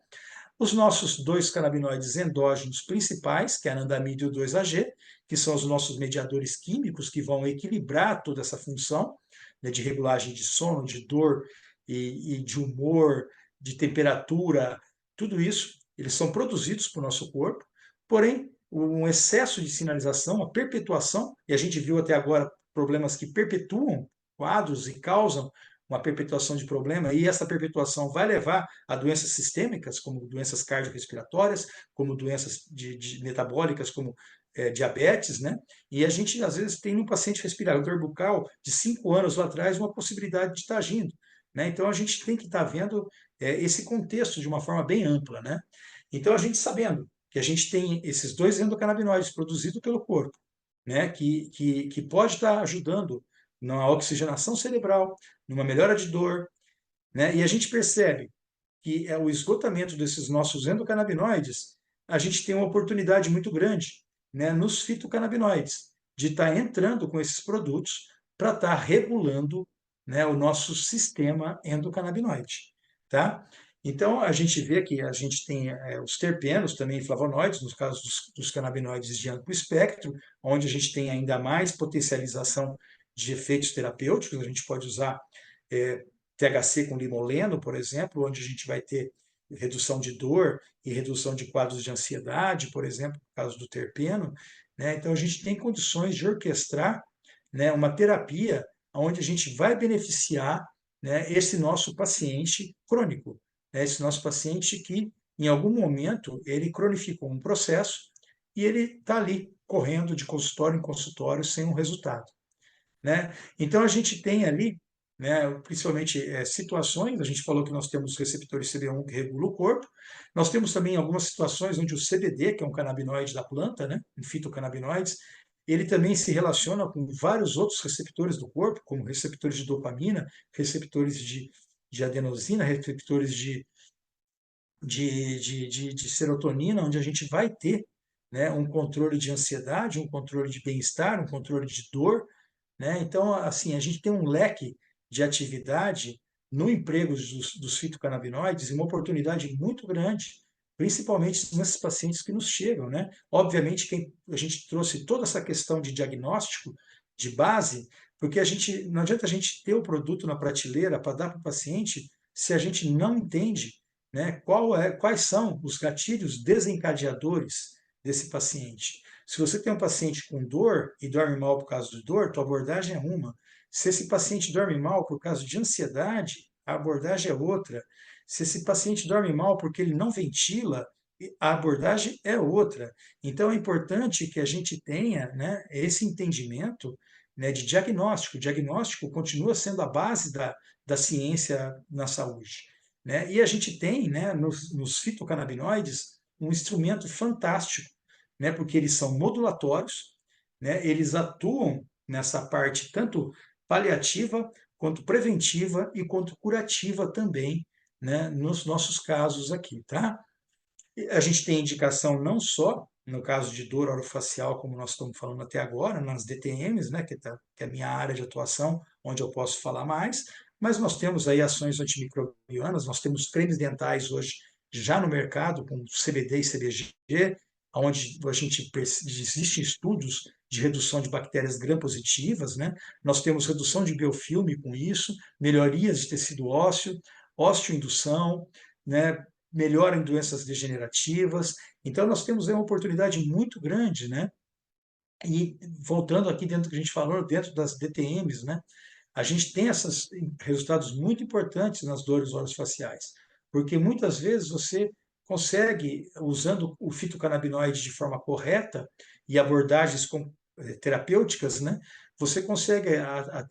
Os nossos 2 canabinoides endógenos principais, que é a anandamida e o 2-AG, que são os nossos mediadores químicos que vão equilibrar toda essa função, né, de regulagem de sono, de dor e de humor, de temperatura, tudo isso, eles são produzidos para o nosso corpo, porém, um excesso de sinalização, a perpetuação, e a gente viu até agora problemas que perpetuam quadros e causam uma perpetuação de problema, e essa perpetuação vai levar a doenças sistêmicas, como doenças cardiorrespiratórias, como doenças metabólicas, como diabetes, né? E a gente, às vezes, tem um paciente respirador bucal de 5 anos lá atrás uma possibilidade de estar agindo. Né? Então, a gente tem que estar vendo esse contexto de uma forma bem ampla. Né? Então, a gente sabendo que a gente tem esses 2 endocannabinoides produzidos pelo corpo, né? que pode estar ajudando na oxigenação cerebral, numa melhora de dor, né? E a gente percebe que é o esgotamento desses nossos endocannabinoides, a gente tem uma oportunidade muito grande, né, nos fitocannabinoides, de estar entrando com esses produtos para estar regulando, né, o nosso sistema endocannabinoide, tá? Então, a gente vê que a gente tem os terpenos, também flavonoides, no caso dos canabinoides de amplo espectro, onde a gente tem ainda mais potencialização de efeitos terapêuticos. A gente pode usar THC com limoleno, por exemplo, onde a gente vai ter redução de dor e redução de quadros de ansiedade, por exemplo, no caso do terpeno, né? Então, a gente tem condições de orquestrar, né, uma terapia onde a gente vai beneficiar, né, esse nosso paciente crônico, né, esse nosso paciente que, em algum momento, ele cronificou um processo e ele está ali correndo de consultório em consultório sem um resultado, né? Então a gente tem ali, né, principalmente situações, a gente falou que nós temos receptores CB1 que regulam o corpo, nós temos também algumas situações onde o CBD, que é um canabinoide da planta, né, um fitocannabinoides, ele também se relaciona com vários outros receptores do corpo, como receptores de dopamina, receptores de adenosina, receptores de serotonina, onde a gente vai ter, né, um controle de ansiedade, um controle de bem-estar, um controle de dor, né? Então, assim, a gente tem um leque de atividade no emprego dos fitocannabinoides e uma oportunidade muito grande, principalmente nesses pacientes que nos chegam, né? Obviamente, a gente trouxe toda essa questão de diagnóstico de base, porque não adianta a gente ter o produto na prateleira para dar para o paciente se a gente não entende, né, quais são os gatilhos desencadeadores desse paciente. Se você tem um paciente com dor e dorme mal por causa de dor, tua abordagem é uma. Se esse paciente dorme mal por causa de ansiedade, a abordagem é outra. Se esse paciente dorme mal porque ele não ventila, a abordagem é outra. Então é importante que a gente tenha, né, esse entendimento, né, de diagnóstico. O diagnóstico continua sendo a base da ciência na saúde, né? E a gente tem, né, nos fitocannabinoides um instrumento fantástico, né, porque eles são modulatórios, né, eles atuam nessa parte tanto paliativa, quanto preventiva e quanto curativa também, né, nos nossos casos aqui, tá? E a gente tem indicação não só no caso de dor orofacial, como nós estamos falando até agora, nas DTMs, né, que é a minha área de atuação, onde eu posso falar mais, mas nós temos aí ações antimicrobianas, nós temos cremes dentais hoje já no mercado com CBD e CBG, onde a gente existem estudos de redução de bactérias gram-positivas, né? Nós temos redução de biofilme com isso, melhorias de tecido ósseo, osteoindução, né? Melhora em doenças degenerativas. Então, nós temos aí uma oportunidade muito grande, né? E voltando aqui dentro do que a gente falou, dentro das DTMs, né? A gente tem esses resultados muito importantes nas dores orofaciais, porque muitas vezes você consegue, usando o fitocannabinoide de forma correta e abordagens terapêuticas, né, você consegue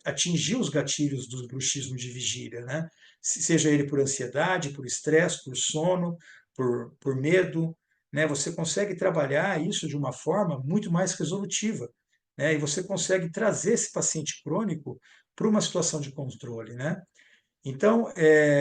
atingir os gatilhos do bruxismo de vigília, né, seja ele por ansiedade, por estresse, por sono, por medo, né, você consegue trabalhar isso de uma forma muito mais resolutiva, né, e você consegue trazer esse paciente crônico para uma situação de controle, né? Então,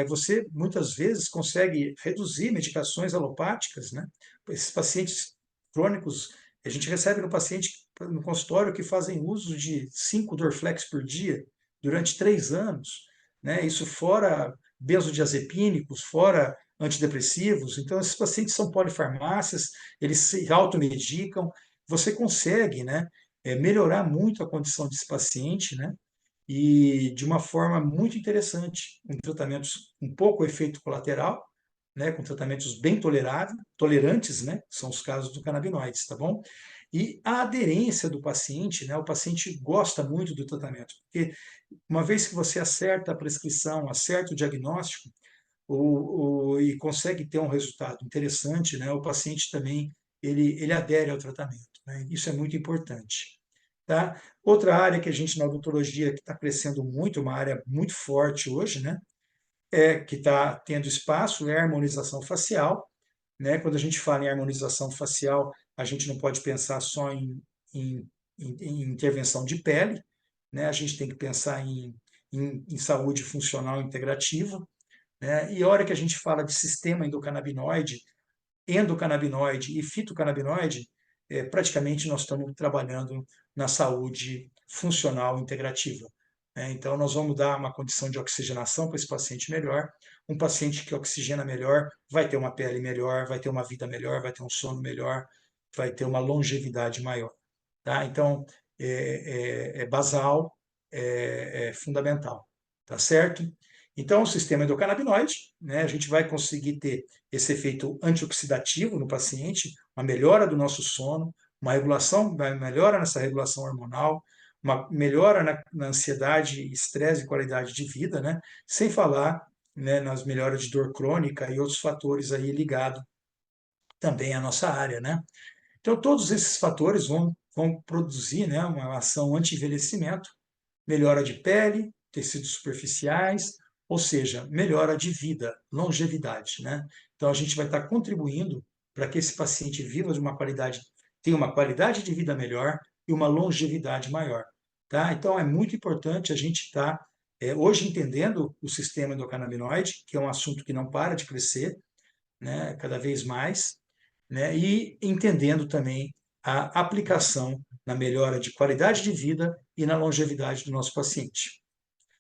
você muitas vezes consegue reduzir medicações alopáticas, né? Esses pacientes crônicos, a gente recebe no paciente no consultório que fazem uso de 5 Dorflex por dia durante 3 anos, né? Isso fora benzodiazepínicos, fora antidepressivos. Então, esses pacientes são polifarmácias, eles se automedicam. Você consegue, né, melhorar muito a condição desse paciente, né? E de uma forma muito interessante, com tratamentos com pouco efeito colateral, né, com tratamentos bem tolerantes, né, que são os casos do canabinoides, tá bom? E a aderência do paciente, né, o paciente gosta muito do tratamento, porque uma vez que você acerta a prescrição, acerta o diagnóstico, e consegue ter um resultado interessante, né, o paciente também ele adere ao tratamento, né? Isso é muito importante. Tá? Outra área que a gente na odontologia que está crescendo muito, uma área muito forte hoje, né, que está tendo espaço, é a harmonização facial, né? Quando a gente fala em harmonização facial, a gente não pode pensar só em, em intervenção de pele, né? A gente tem que pensar em saúde funcional integrativa, né? E a hora que a gente fala de sistema endocannabinoide e fitocannabinoide, praticamente nós estamos trabalhando na saúde funcional integrativa. né? Então, nós vamos dar uma condição de oxigenação para esse paciente melhor. Um paciente que oxigena melhor vai ter uma pele melhor, vai ter uma vida melhor, vai ter um sono melhor, vai ter uma longevidade maior. Tá? Então, é basal, é fundamental, tá certo? Então, o sistema endocannabinoide, né, a gente vai conseguir ter esse efeito antioxidativo no paciente, uma melhora do nosso sono, uma regulação, uma melhora nessa regulação hormonal, uma melhora na ansiedade, estresse e qualidade de vida, né? Sem falar, né, nas melhoras de dor crônica e outros fatores aí ligados também à nossa área, né? Então, todos esses fatores vão produzir, né, uma ação anti-envelhecimento, melhora de pele, tecidos superficiais, ou seja, melhora de vida, longevidade, né? Então, a gente vai estar contribuindo para que esse paciente viva de uma qualidade, tenha uma qualidade de vida melhor e uma longevidade maior, tá? Então, é muito importante a gente estar hoje entendendo o sistema endocannabinoide, que é um assunto que não para de crescer, né, cada vez mais, né, e entendendo também a aplicação na melhora de qualidade de vida e na longevidade do nosso paciente.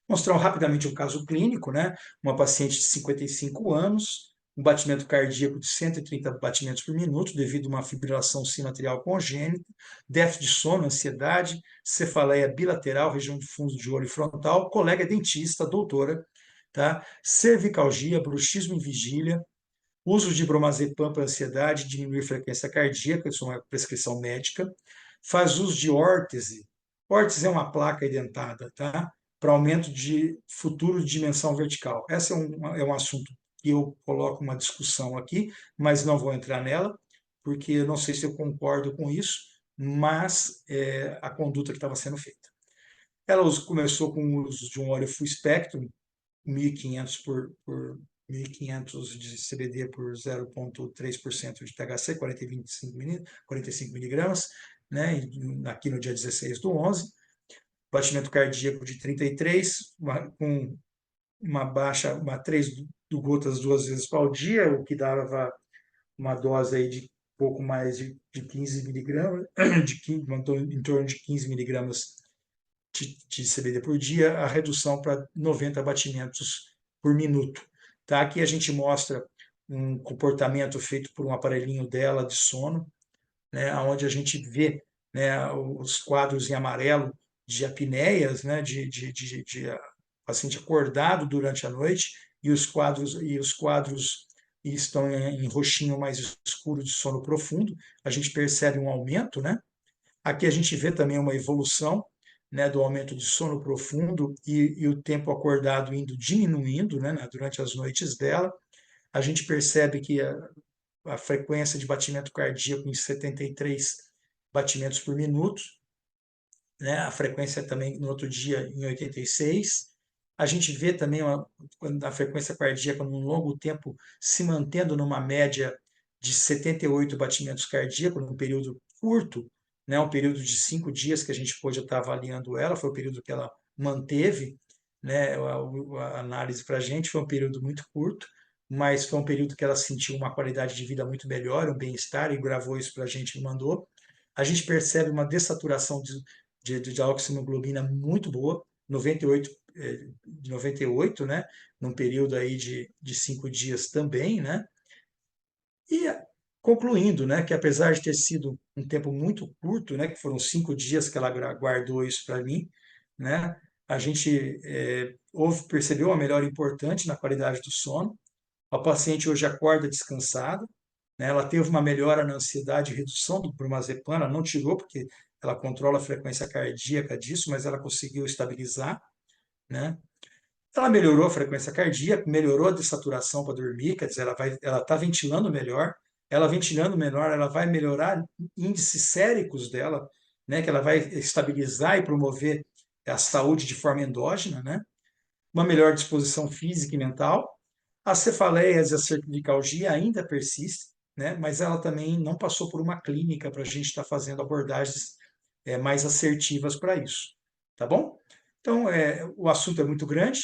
Mostrar rapidamente um caso clínico, né? Uma paciente de 55 anos, um batimento cardíaco de 130 batimentos por minuto devido a uma fibrilação sinoatrial congênita, déficit de sono, ansiedade, cefaleia bilateral, região de fundo de olho frontal, colega dentista, doutora, tá? Cervicalgia, bruxismo em vigília, uso de bromazepam para ansiedade, diminuir a frequência cardíaca, isso é uma prescrição médica. Faz uso de órtese. Órtese é uma placa identada, tá? Para aumento de futuro de dimensão vertical. Esse é um assunto que eu coloco uma discussão aqui, mas não vou entrar nela, porque eu não sei se eu concordo com isso, mas a conduta que estava sendo feita. Ela começou com o uso de um óleo full spectrum, 1.500 por 1.500 de CBD por 0,3% de THC, 45 miligramas, né, aqui no dia 16/11, batimento cardíaco de 33, com uma baixa, 3 gotas 2 vezes ao dia, o que dava uma dose aí de pouco mais de 15 miligramas, em torno de 15 miligramas de CBD por dia, a redução para 90 batimentos por minuto. Tá? Aqui a gente mostra um comportamento feito por um aparelhinho dela de sono, né, onde a gente vê, né, os quadros em amarelo de apneias, né, de paciente acordado durante a noite, e os quadros estão em roxinho mais escuro de sono profundo. A gente percebe um aumento, né? Aqui a gente vê também uma evolução, né, do aumento de sono profundo e o tempo acordado indo diminuindo, né, durante as noites dela. A gente percebe que a frequência de batimento cardíaco em 73 batimentos por minuto, né, a frequência também no outro dia em 86. A gente vê também a frequência cardíaca num longo tempo se mantendo numa média de 78 batimentos cardíacos num período curto, né, um período de 5 dias que a gente pôde estar avaliando ela, foi o período que ela manteve, né, a análise para a gente, foi um período muito curto, mas foi um período que ela sentiu uma qualidade de vida muito melhor, um bem-estar, e gravou isso para a gente e mandou. A gente percebe uma dessaturação de oximoglobina muito boa, 98, de 98, né, num período aí de 5 dias também, né, e concluindo, né, que apesar de ter sido um tempo muito curto, né, que foram 5 dias que ela guardou isso para mim, né, a gente percebeu uma melhora importante na qualidade do sono. A paciente hoje acorda descansada, né, ela teve uma melhora na ansiedade e redução do bromazepam, ela não tirou porque ela controla a frequência cardíaca disso, mas ela conseguiu estabilizar, né? Ela melhorou a frequência cardíaca, melhorou a dessaturação para dormir, quer dizer, ela está ventilando melhor. Ela ventilando melhor, ela vai melhorar índices séricos dela, né? Que ela vai estabilizar e promover a saúde de forma endógena, né? Uma melhor disposição física e mental. As cefaleias e a cervicalgia ainda persistem, né? Mas ela também não passou por uma clínica para a gente estar fazendo abordagens mais assertivas para isso, tá bom? Então, o assunto é muito grande,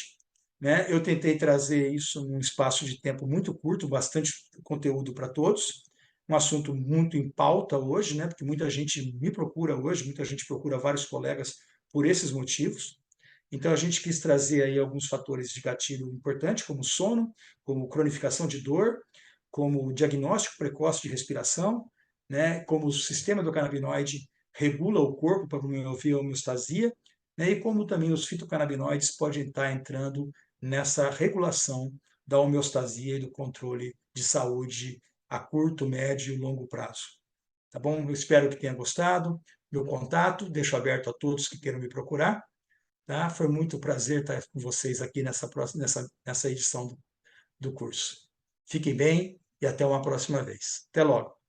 né? Eu tentei trazer isso num espaço de tempo muito curto, bastante conteúdo para todos, um assunto muito em pauta hoje, né? Porque muita gente me procura hoje, muita gente procura vários colegas por esses motivos. Então, a gente quis trazer aí alguns fatores de gatilho importantes, como sono, como cronificação de dor, como diagnóstico precoce de respiração, né, como o sistema do canabinoide regula o corpo para promover a homeostasia, né, e como também os fitocannabinoides podem estar entrando nessa regulação da homeostasia e do controle de saúde a curto, médio e longo prazo. Tá bom? Eu espero que tenha gostado. Meu contato, deixo aberto a todos que queiram me procurar. Tá? Foi muito prazer estar com vocês aqui nessa edição do curso. Fiquem bem e até uma próxima vez. Até logo.